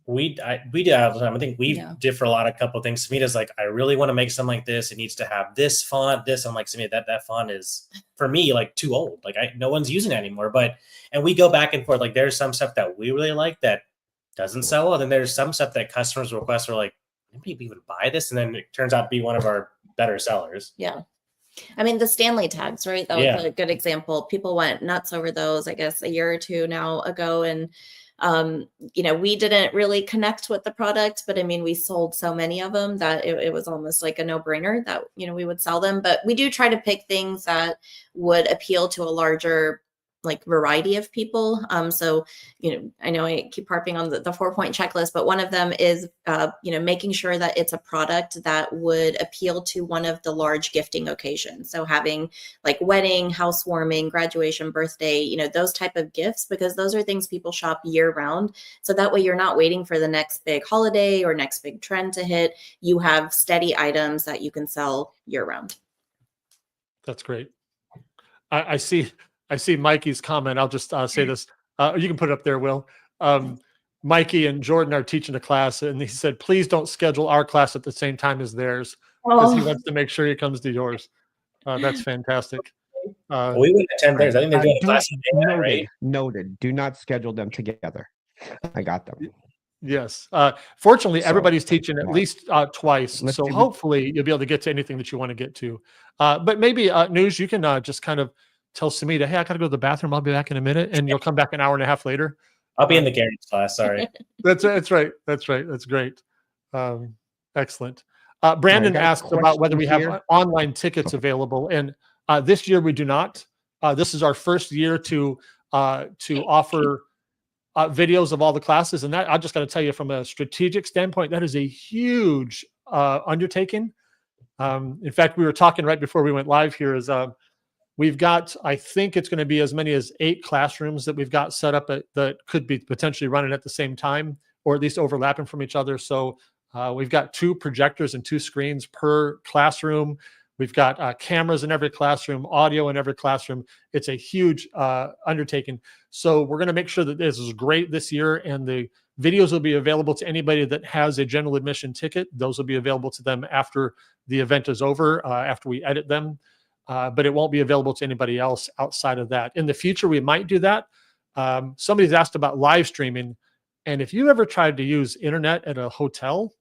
We do that all the time. I think we Yeah. differ a lot. A couple of things. Samita's like, I really want to make something like this. It needs to have this font, this. I'm like, Samita, that font is for me like too old. Like no one's using it anymore. And we go back and forth. Like there's some stuff that we really like that doesn't sell well. And then there's some stuff that customers request are like, maybe even buy this. And then it turns out to be one of our better sellers. Yeah. I mean, the Stanley tags, right? That Yeah. was a good example. People went nuts over those, I guess, a year or two now ago. And, we didn't really connect with the product, but I mean, we sold so many of them that it was almost like a no-brainer that, we would sell them. But we do try to pick things that would appeal to a larger like variety of people. So, I know I keep harping on the 4-point checklist, but one of them is, making sure that it's a product that would appeal to one of the large gifting occasions. So having like wedding, housewarming, graduation, birthday, those type of gifts, because those are things people shop year round. So that way you're not waiting for the next big holiday or next big trend to hit. You have steady items that you can sell year round. That's great. I see Mikey's comment. I'll just say this. You can put it up there, Will. Mikey and Jordan are teaching a class, and he said, please don't schedule our class at the same time as theirs, because he wants to make sure he comes to yours. That's fantastic. We wouldn't attend theirs. I think they're doing a class in May, right? Noted. Do not schedule them together. I got them. Yes. Fortunately, So, everybody's teaching at yeah. least twice. Let's So do- hopefully you'll be able to get to anything that you want to get to. But maybe, News, you can just kind of tell Sumita, hey, I got to go to the bathroom. I'll be back in a minute. And you'll come back an hour and a half later. I'll be in the Gary's class. Sorry. That's right. That's right. That's great. Excellent. Brandon got a asked about whether we have question here. online tickets available. And this year we do not. This is our first year to offer videos of all the classes. And that, I just got to tell you, from a strategic standpoint, that is a huge undertaking. In fact, we were talking right before we went live here is we've got, I think it's going to be as many as 8 classrooms that we've got set up that could be potentially running at the same time, or at least overlapping from each other. So we've got 2 projectors and 2 screens per classroom. We've got cameras in every classroom, audio in every classroom. It's a huge undertaking. So we're going to make sure that this is great this year, and the videos will be available to anybody that has a general admission ticket. Those will be available to them after the event is over, after we edit them. But it won't be available to anybody else outside of that. In the future, we might do that. Somebody's asked about live streaming. And if you ever tried to use internet at a hotel,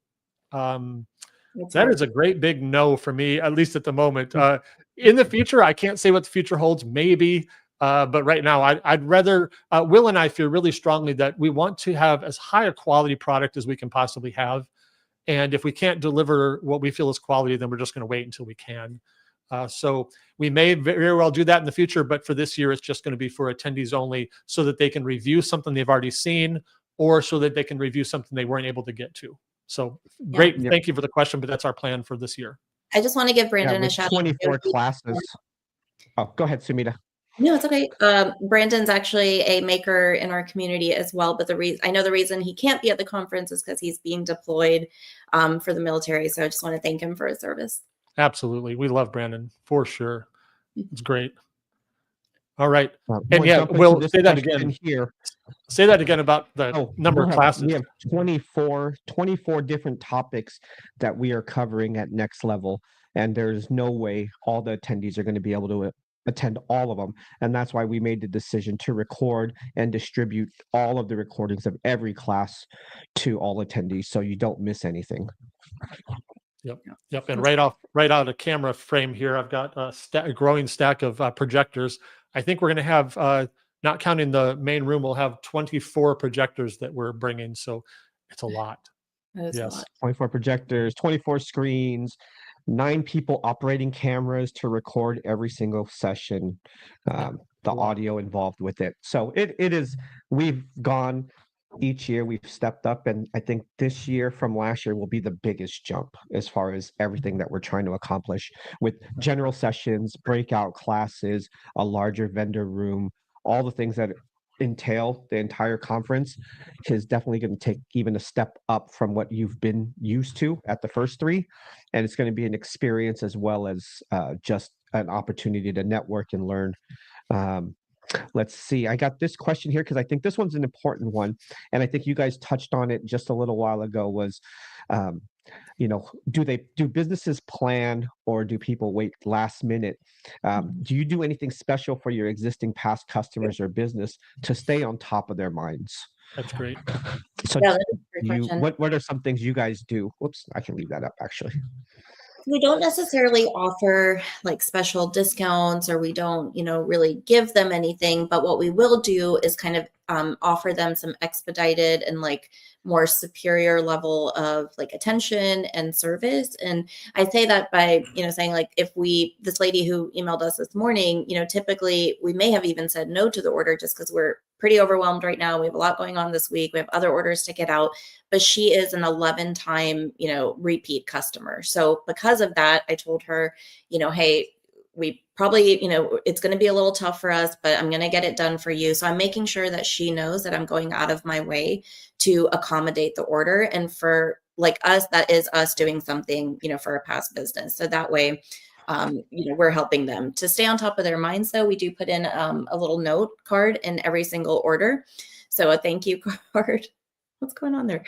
that is a great big no for me, at least at the moment. In the future, I can't say what the future holds, maybe. But right now, I'd rather, Will and I feel really strongly that we want to have as high a quality product as we can possibly have. And if we can't deliver what we feel is quality, then we're just going to wait until we can. So we may very well do that in the future, but for this year, it's just going to be for attendees only, so that they can review something they've already seen, or so that they can review something they weren't able to get to. So great. Yeah. Thank you for the question, but that's our plan for this year. I just want to give Brandon a shout out. 24 classes. Oh, go ahead, Sumita. No, it's okay. Brandon's actually a maker in our community as well. But I know the reason he can't be at the conference is because he's being deployed for the military. So I just want to thank him for his service. Absolutely. We love Brandon for sure. It's great. All right. And We'll yeah, jump into we'll this say that question again. here. Say that again about the number of classes. We have 24 different topics that we are covering at Next Level. And there's no way all the attendees are going to be able to attend all of them. And that's why we made the decision to record and distribute all of the recordings of every class to all attendees, so you don't miss anything. Yep. And right out of camera frame here, I've got a growing stack of projectors. I think we're going to have, not counting the main room, we'll have 24 projectors that we're bringing. So it's a lot. That is a Yes. lot. 24 projectors, 24 screens, 9 people operating cameras to record every single session, the audio involved with it. So it is, we've gone each year, we've stepped up, and I think this year from last year will be the biggest jump as far as everything that we're trying to accomplish with general sessions, breakout classes, a larger vendor room, all the things that entail the entire conference is definitely going to take even a step up from what you've been used to at the first 3. And it's going to be an experience as well as just an opportunity to network and learn. Let's see. I got this question here because I think this one's an important one, and I think you guys touched on it just a little while ago. Was, do businesses plan or do people wait last minute? Do you do anything special for your existing past customers or business to stay on top of their minds? That's great. So, Yeah, that's a great question. what are some things you guys do? Whoops, I can leave that up actually. We don't necessarily offer like special discounts, or we don't, really give them anything. But what we will do is kind of offer them some expedited and like more superior level of like attention and service. And I say that by, saying like, if this lady who emailed us this morning, typically we may have even said no to the order just because we're pretty overwhelmed right now. We have a lot going on this week. We have other orders to get out, but she is an 11-time, repeat customer. So because of that, I told her, hey, we probably, it's going to be a little tough for us, but I'm going to get it done for you. So I'm making sure that she knows that I'm going out of my way to accommodate the order. And for like us, that is us doing something, for a past business. So that way, we're helping them to stay on top of their minds. Though we do put in a little note card in every single order. So a thank you card. What's going on there?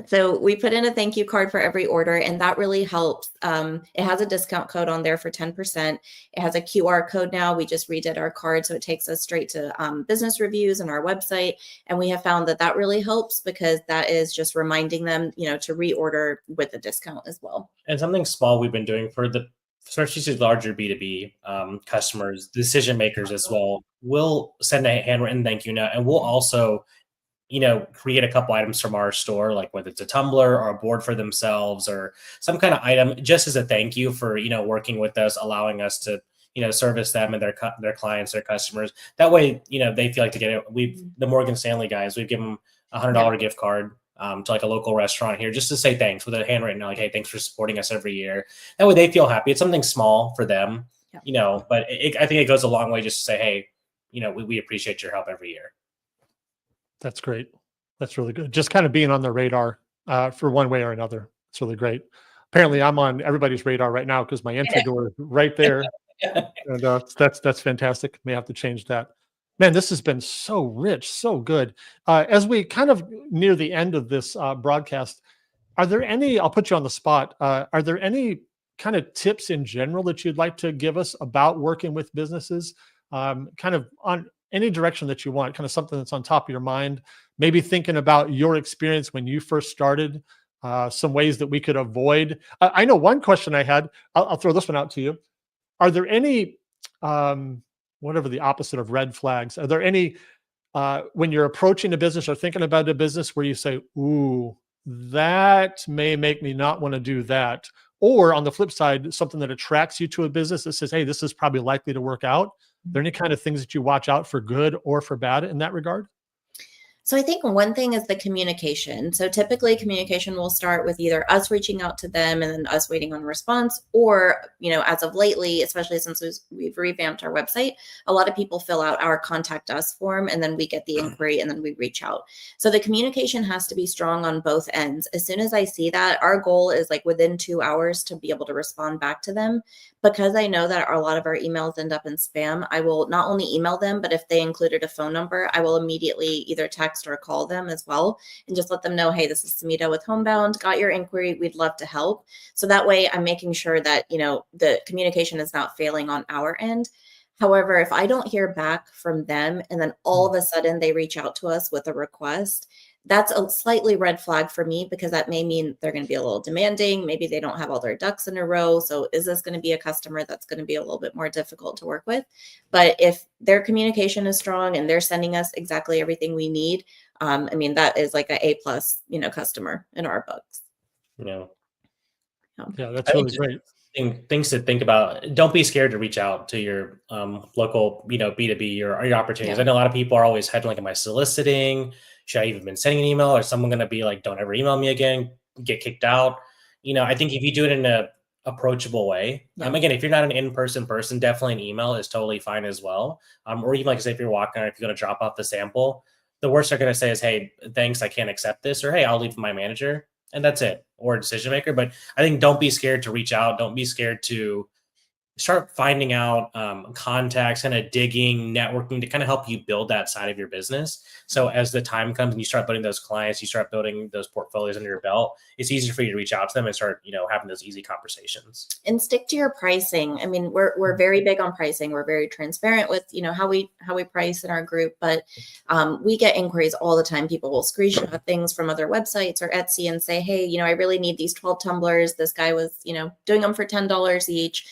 So we put in a thank you card for every order, and that really helps. It has a discount code on there for 10%. It has a QR code now. We just redid our card, so it takes us straight to business reviews and our website. And we have found that really helps because that is just reminding them, to reorder with a discount as well. And something small we've been doing for especially larger B2B customers, decision makers as well, we'll send a handwritten thank you note, and we'll also create a couple items from our store, like whether it's a tumbler or a board for themselves or some kind of item, just as a thank you for, working with us, allowing us to, service them and their clients, their customers. That way, they feel like to get it. The Morgan Stanley guys, we've given them $100 gift card to like a local restaurant here, just to say thanks with a handwritten, like, hey, thanks for supporting us every year. That way they feel happy. It's something small for them, but I think it goes a long way just to say, hey, we appreciate your help every year. That's great. That's really good. Just kind of being on the radar for one way or another. It's really great. Apparently, I'm on everybody's radar right now because my entry door is right there. And that's fantastic. May have to change that. Man, this has been so rich, so good. As we kind of near the end of this broadcast, are there any, I'll put you on the spot, are there any kind of tips in general that you'd like to give us about working with businesses, kind of on any direction that you want, kind of something that's on top of your mind, maybe thinking about your experience when you first started, some ways that we could avoid. I know one question I had, I'll throw this one out to you. Are there any, whatever the opposite of red flags, are there any, when you're approaching a business or thinking about a business where you say, ooh, that may make me not want to do that? Or on the flip side, something that attracts you to a business that says, hey, this is probably likely to work out. Are there any kind of things that you watch out for good or for bad in that regard? So I think one thing is the communication. So typically communication will start with either us reaching out to them and then us waiting on a response, or, as of lately, especially since we've revamped our website, a lot of people fill out our contact us form and then we get the inquiry and then we reach out. So the communication has to be strong on both ends. As soon as I see that, our goal is like within 2 hours to be able to respond back to them. Because I know that a lot of our emails end up in spam, I will not only email them, but if they included a phone number, I will immediately either text or call them as well and just let them know, hey, this is Sumita with Homebound, got your inquiry, we'd love to help. So that way I'm making sure that, the communication is not failing on our end. However, if I don't hear back from them and then all of a sudden they reach out to us with a request, that's a slightly red flag for me, because that may mean they're going to be a little demanding. Maybe they don't have all their ducks in a row. So is this going to be a customer that's going to be a little bit more difficult to work with? But if their communication is strong and they're sending us exactly everything we need, that is like a A+ customer in our books. Yeah, that's really great. Things to think about. Don't be scared to reach out to your local, B2B or your opportunities. Yeah. I know a lot of people are always heading like, am I soliciting? Should I even been sending an email? Or someone going to be like, don't ever email me again, get kicked out? I think if you do it in a approachable way, again, if you're not an in-person person, definitely an email is totally fine as well. Or even like I say, if you're walking, or if you're going to drop off the sample, the worst they're going to say is, hey, thanks, I can't accept this, or hey, I'll leave my manager. And that's it, or a decision maker. But I think don't be scared to reach out. Don't be scared to, start finding out contacts, kind of digging, networking to kind of help you build that side of your business. So as the time comes and you start building those clients, you start building those portfolios under your belt, it's easier for you to reach out to them and start, having those easy conversations. And stick to your pricing. I mean, we're very big on pricing. We're very transparent with, how we price in our group, but we get inquiries all the time. People will screenshot things from other websites or Etsy and say, hey, I really need these 12 tumblers. This guy was, doing them for $10 each.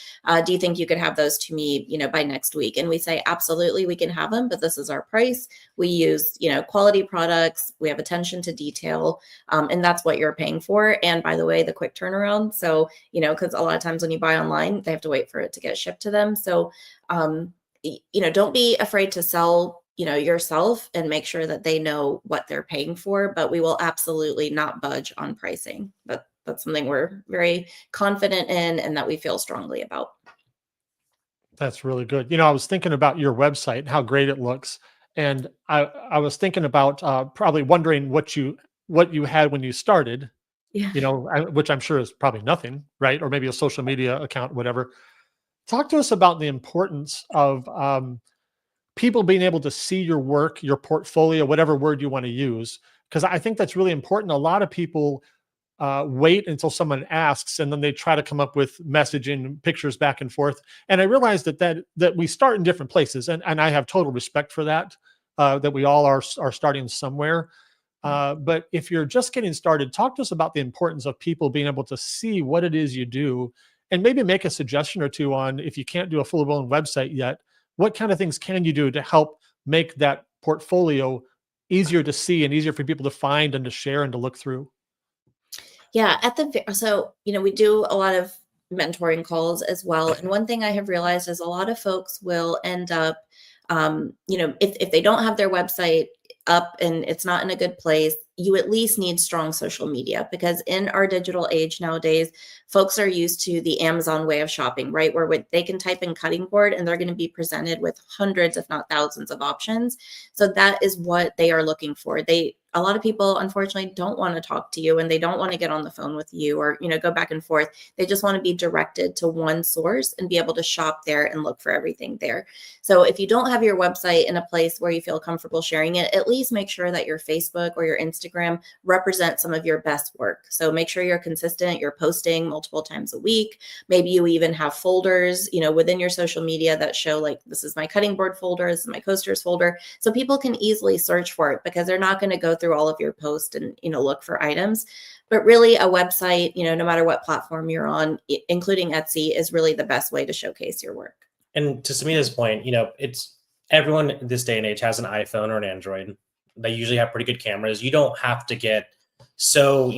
Do you think you could have those to me, by next week? And we say, absolutely, we can have them, but this is our price. We use, quality products. We have attention to detail. And that's what you're paying for. And by the way, the quick turnaround. So, because a lot of times when you buy online, they have to wait for it to get shipped to them. So, don't be afraid to sell, yourself, and make sure that they know what they're paying for, but we will absolutely not budge on pricing. That's something we're very confident in and that we feel strongly about. That's really good. I was thinking about your website and how great it looks. And I was thinking about probably wondering what you had when you started, Yeah. which I'm sure is probably nothing, right? Or maybe a social media account, whatever. Talk to us about the importance of people being able to see your work, your portfolio, whatever word you want to use, because I think that's really important. A lot of people wait until someone asks, and then they try to come up with messaging, pictures back and forth. And I realized that we start in different places, and I have total respect for that. That we all are starting somewhere. But if you're just getting started, talk to us about the importance of people being able to see what it is you do, and maybe make a suggestion or two on, if you can't do a full-blown website yet, what kind of things can you do to help make that portfolio easier to see and easier for people to find and to share and to look through? Yeah, so we do a lot of mentoring calls as well. And one thing I have realized is a lot of folks will end up, if they don't have their website up and it's not in a good place, you at least need strong social media, because in our digital age nowadays, folks are used to the Amazon way of shopping, right? Where they can type in cutting board and they're going to be presented with hundreds, if not thousands of options. So that is what they are looking for. A lot of people, unfortunately, don't want to talk to you, and they don't want to get on the phone with you or, go back and forth. They just want to be directed to one source and be able to shop there and look for everything there. So if you don't have your website in a place where you feel comfortable sharing it, at least make sure that your Facebook or your Instagram represent some of your best work. So make sure you're consistent, you're posting multiple times a week. Maybe you even have folders, within your social media that show, like, this is my cutting board folder, this is my coasters folder. So people can easily search for it, because they're not going to go through all of your posts and, look for items. But really, a website, no matter what platform you're on, including Etsy, is really the best way to showcase your work. And to Sumita's point, it's everyone this day and age has an iPhone or an Android. They usually have pretty good cameras. You don't have to get so,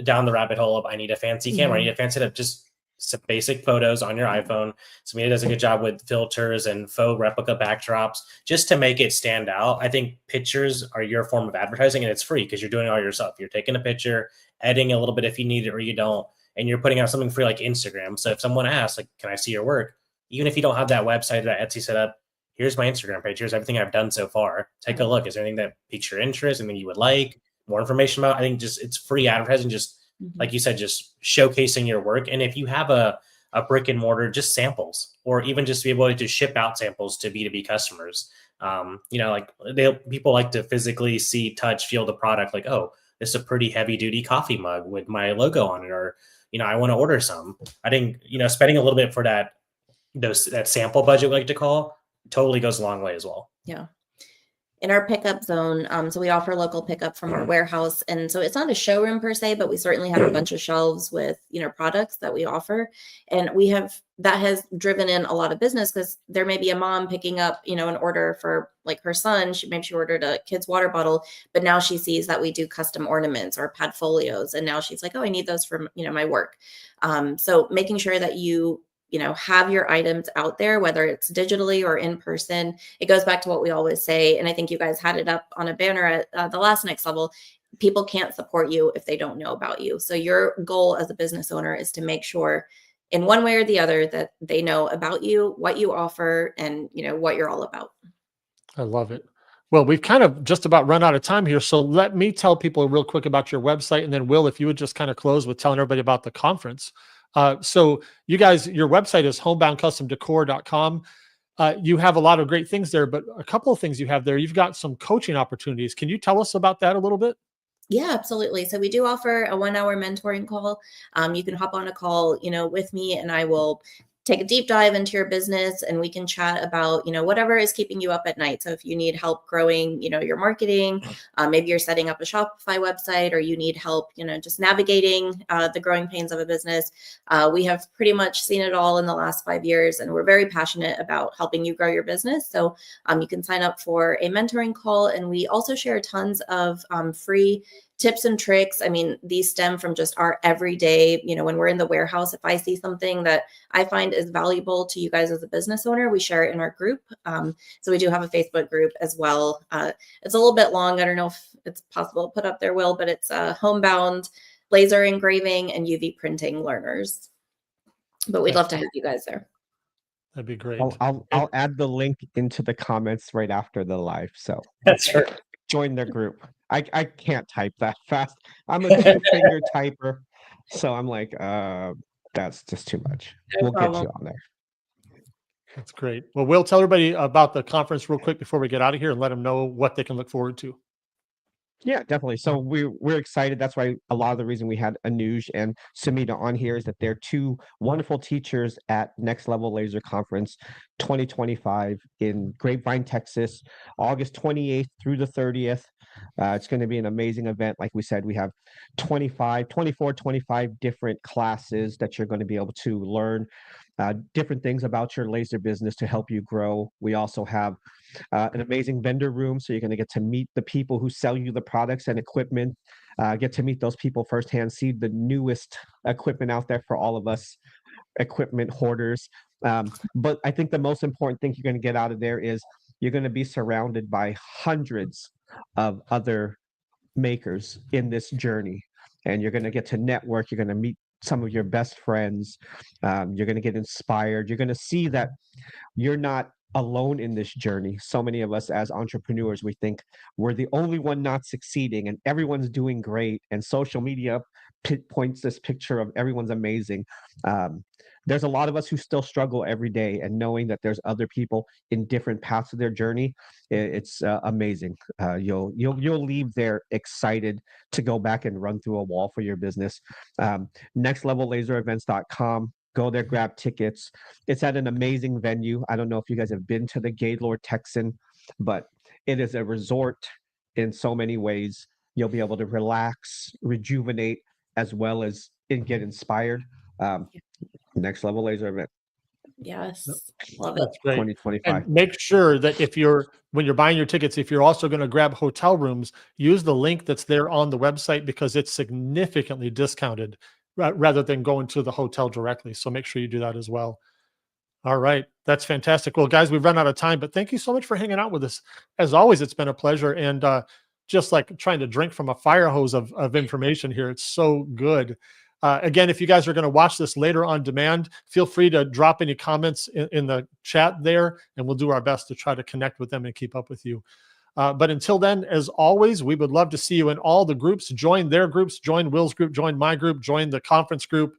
down the rabbit hole of, I need a fancy camera. I need a fancy setup. Just some basic photos on your iPhone. Sumita does a good job with filters and faux replica backdrops just to make it stand out. I think pictures are your form of advertising, and it's free because you're doing it all yourself. You're taking a picture, editing a little bit if you need it or you don't, and you're putting out something free like Instagram. So if someone asks, like, can I see your work? Even if you don't have that website or that Etsy set up, here's my Instagram page. Here's everything I've done so far. Take a look. Is there anything that piques your interest? Anything you would like more information about? I think just it's free advertising. Just like you said, just showcasing your work. And if you have a brick and mortar, just samples, or even just be able to ship out samples to B2B customers. People like to physically see, touch, feel the product. Like, oh, this is a pretty heavy duty coffee mug with my logo on it, or I want to order some. I think spending a little bit for that sample budget, we like to call, totally goes a long way as well. Yeah. In our pickup zone, so we offer local pickup from our warehouse. And so it's not a showroom per se, but we certainly have a bunch of shelves with, products that we offer. And that has driven in a lot of business, because there may be a mom picking up, an order for, like, her son. Maybe she ordered a kid's water bottle, but now she sees that we do custom ornaments or padfolios. And now she's like, oh, I need those for, my work. So making sure that you have your items out there, whether it's digitally or in person. It goes back to what we always say. And I think you guys had it up on a banner at the last Next Level. People can't support you if they don't know about you. So your goal as a business owner is to make sure, in one way or the other, that they know about you, what you offer, and, what you're all about. I love it. Well, we've kind of just about run out of time here. So let me tell people real quick about your website. And then, Will, if you would just kind of close with telling everybody about the conference. So you guys, your website is homeboundcustomdecor.com. You have a lot of great things there, but a couple of things you have there, you've got some coaching opportunities. Can you tell us about that a little bit? Yeah, absolutely. So we do offer a 1 hour mentoring call. You can hop on a call, with me, and I will take a deep dive into your business, and we can chat about, whatever is keeping you up at night. So if you need help growing, your marketing, maybe you're setting up a Shopify website, or you need help, just navigating the growing pains of a business. We have pretty much seen it all in the last 5 years, and we're very passionate about helping you grow your business. So you can sign up for a mentoring call, and we also share tons of free tips and tricks. I mean, these stem from just our everyday, when we're in the warehouse, if I see something that I find is valuable to you guys as a business owner, we share it in our group. So we do have a Facebook group as well. It's a little bit long. I don't know if it's possible to put up there, Will, but it's homebound laser engraving and UV printing learners. But we'd love to have you guys there. That'd be great. I'll add the link into the comments right after the live. So That's right. join their group. I can't type that fast. I'm a 2-finger typer. So I'm like, that's just too much. No We'll problem. get you on there. That's great. Well, we'll tell everybody about the conference real quick before we get out of here and let them know what they can look forward to. Yeah, definitely. So we're excited. That's why a lot of the reason we had Anuj and Sumita on here is that they're two wonderful teachers at Next Level Laser Conference 2025 in Grapevine, Texas, August 28th through the 30th. It's going to be an amazing event. Like we said, we have 25 different classes that you're going to be able to learn different things about your laser business to help you grow. We also have an amazing vendor room, so you're going to get to meet the people who sell you the products and equipment, get to meet those people firsthand, see the newest equipment out there for all of us equipment hoarders. But I think the most important thing you're going to get out of there is you're going to be surrounded by hundreds of other makers in this journey, and you're going to get to network. You're going to meet some of your best friends. You're going to get inspired. You're going to see that you're not alone in this journey. So many of us as entrepreneurs, we think we're the only one not succeeding and everyone's doing great. And social media points this picture of everyone's amazing. There's a lot of us who still struggle every day, and knowing that there's other people in different paths of their journey, it's amazing. You'll leave there excited to go back and run through a wall for your business. nextlevellaserevents.com. Go there, grab tickets. It's at an amazing venue. I don't know if you guys have been to the Gaylord Texan, but it is a resort in so many ways. You'll be able to relax, rejuvenate, as well as get inspired. Next Level Laser Event. Yes. Love it. That's great. 2025. And make sure that when you're buying your tickets, if you're also going to grab hotel rooms, use the link that's there on the website, because it's significantly discounted rather than going to the hotel directly. So make sure you do that as well. All right. That's fantastic. Well, guys, we've run out of time, but thank you so much for hanging out with us. As always, it's been a pleasure. And just like trying to drink from a fire hose of information here. It's so good. Again, if you guys are going to watch this later on demand, feel free to drop any comments in the chat there, and we'll do our best to try to connect with them and keep up with you. But until then, as always, we would love to see you in all the groups. Join their groups, join Will's group, join my group, join the conference group,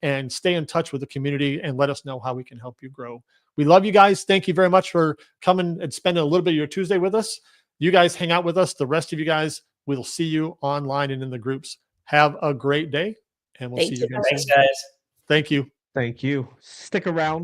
and stay in touch with the community and let us know how we can help you grow. We love you guys. Thank you very much for coming and spending a little bit of your Tuesday with us. You guys hang out with us. The rest of you guys, we'll see you online and in the groups. Have a great day, and we'll see you again soon. Thanks, guys. Thank you. Thank you. Stick around.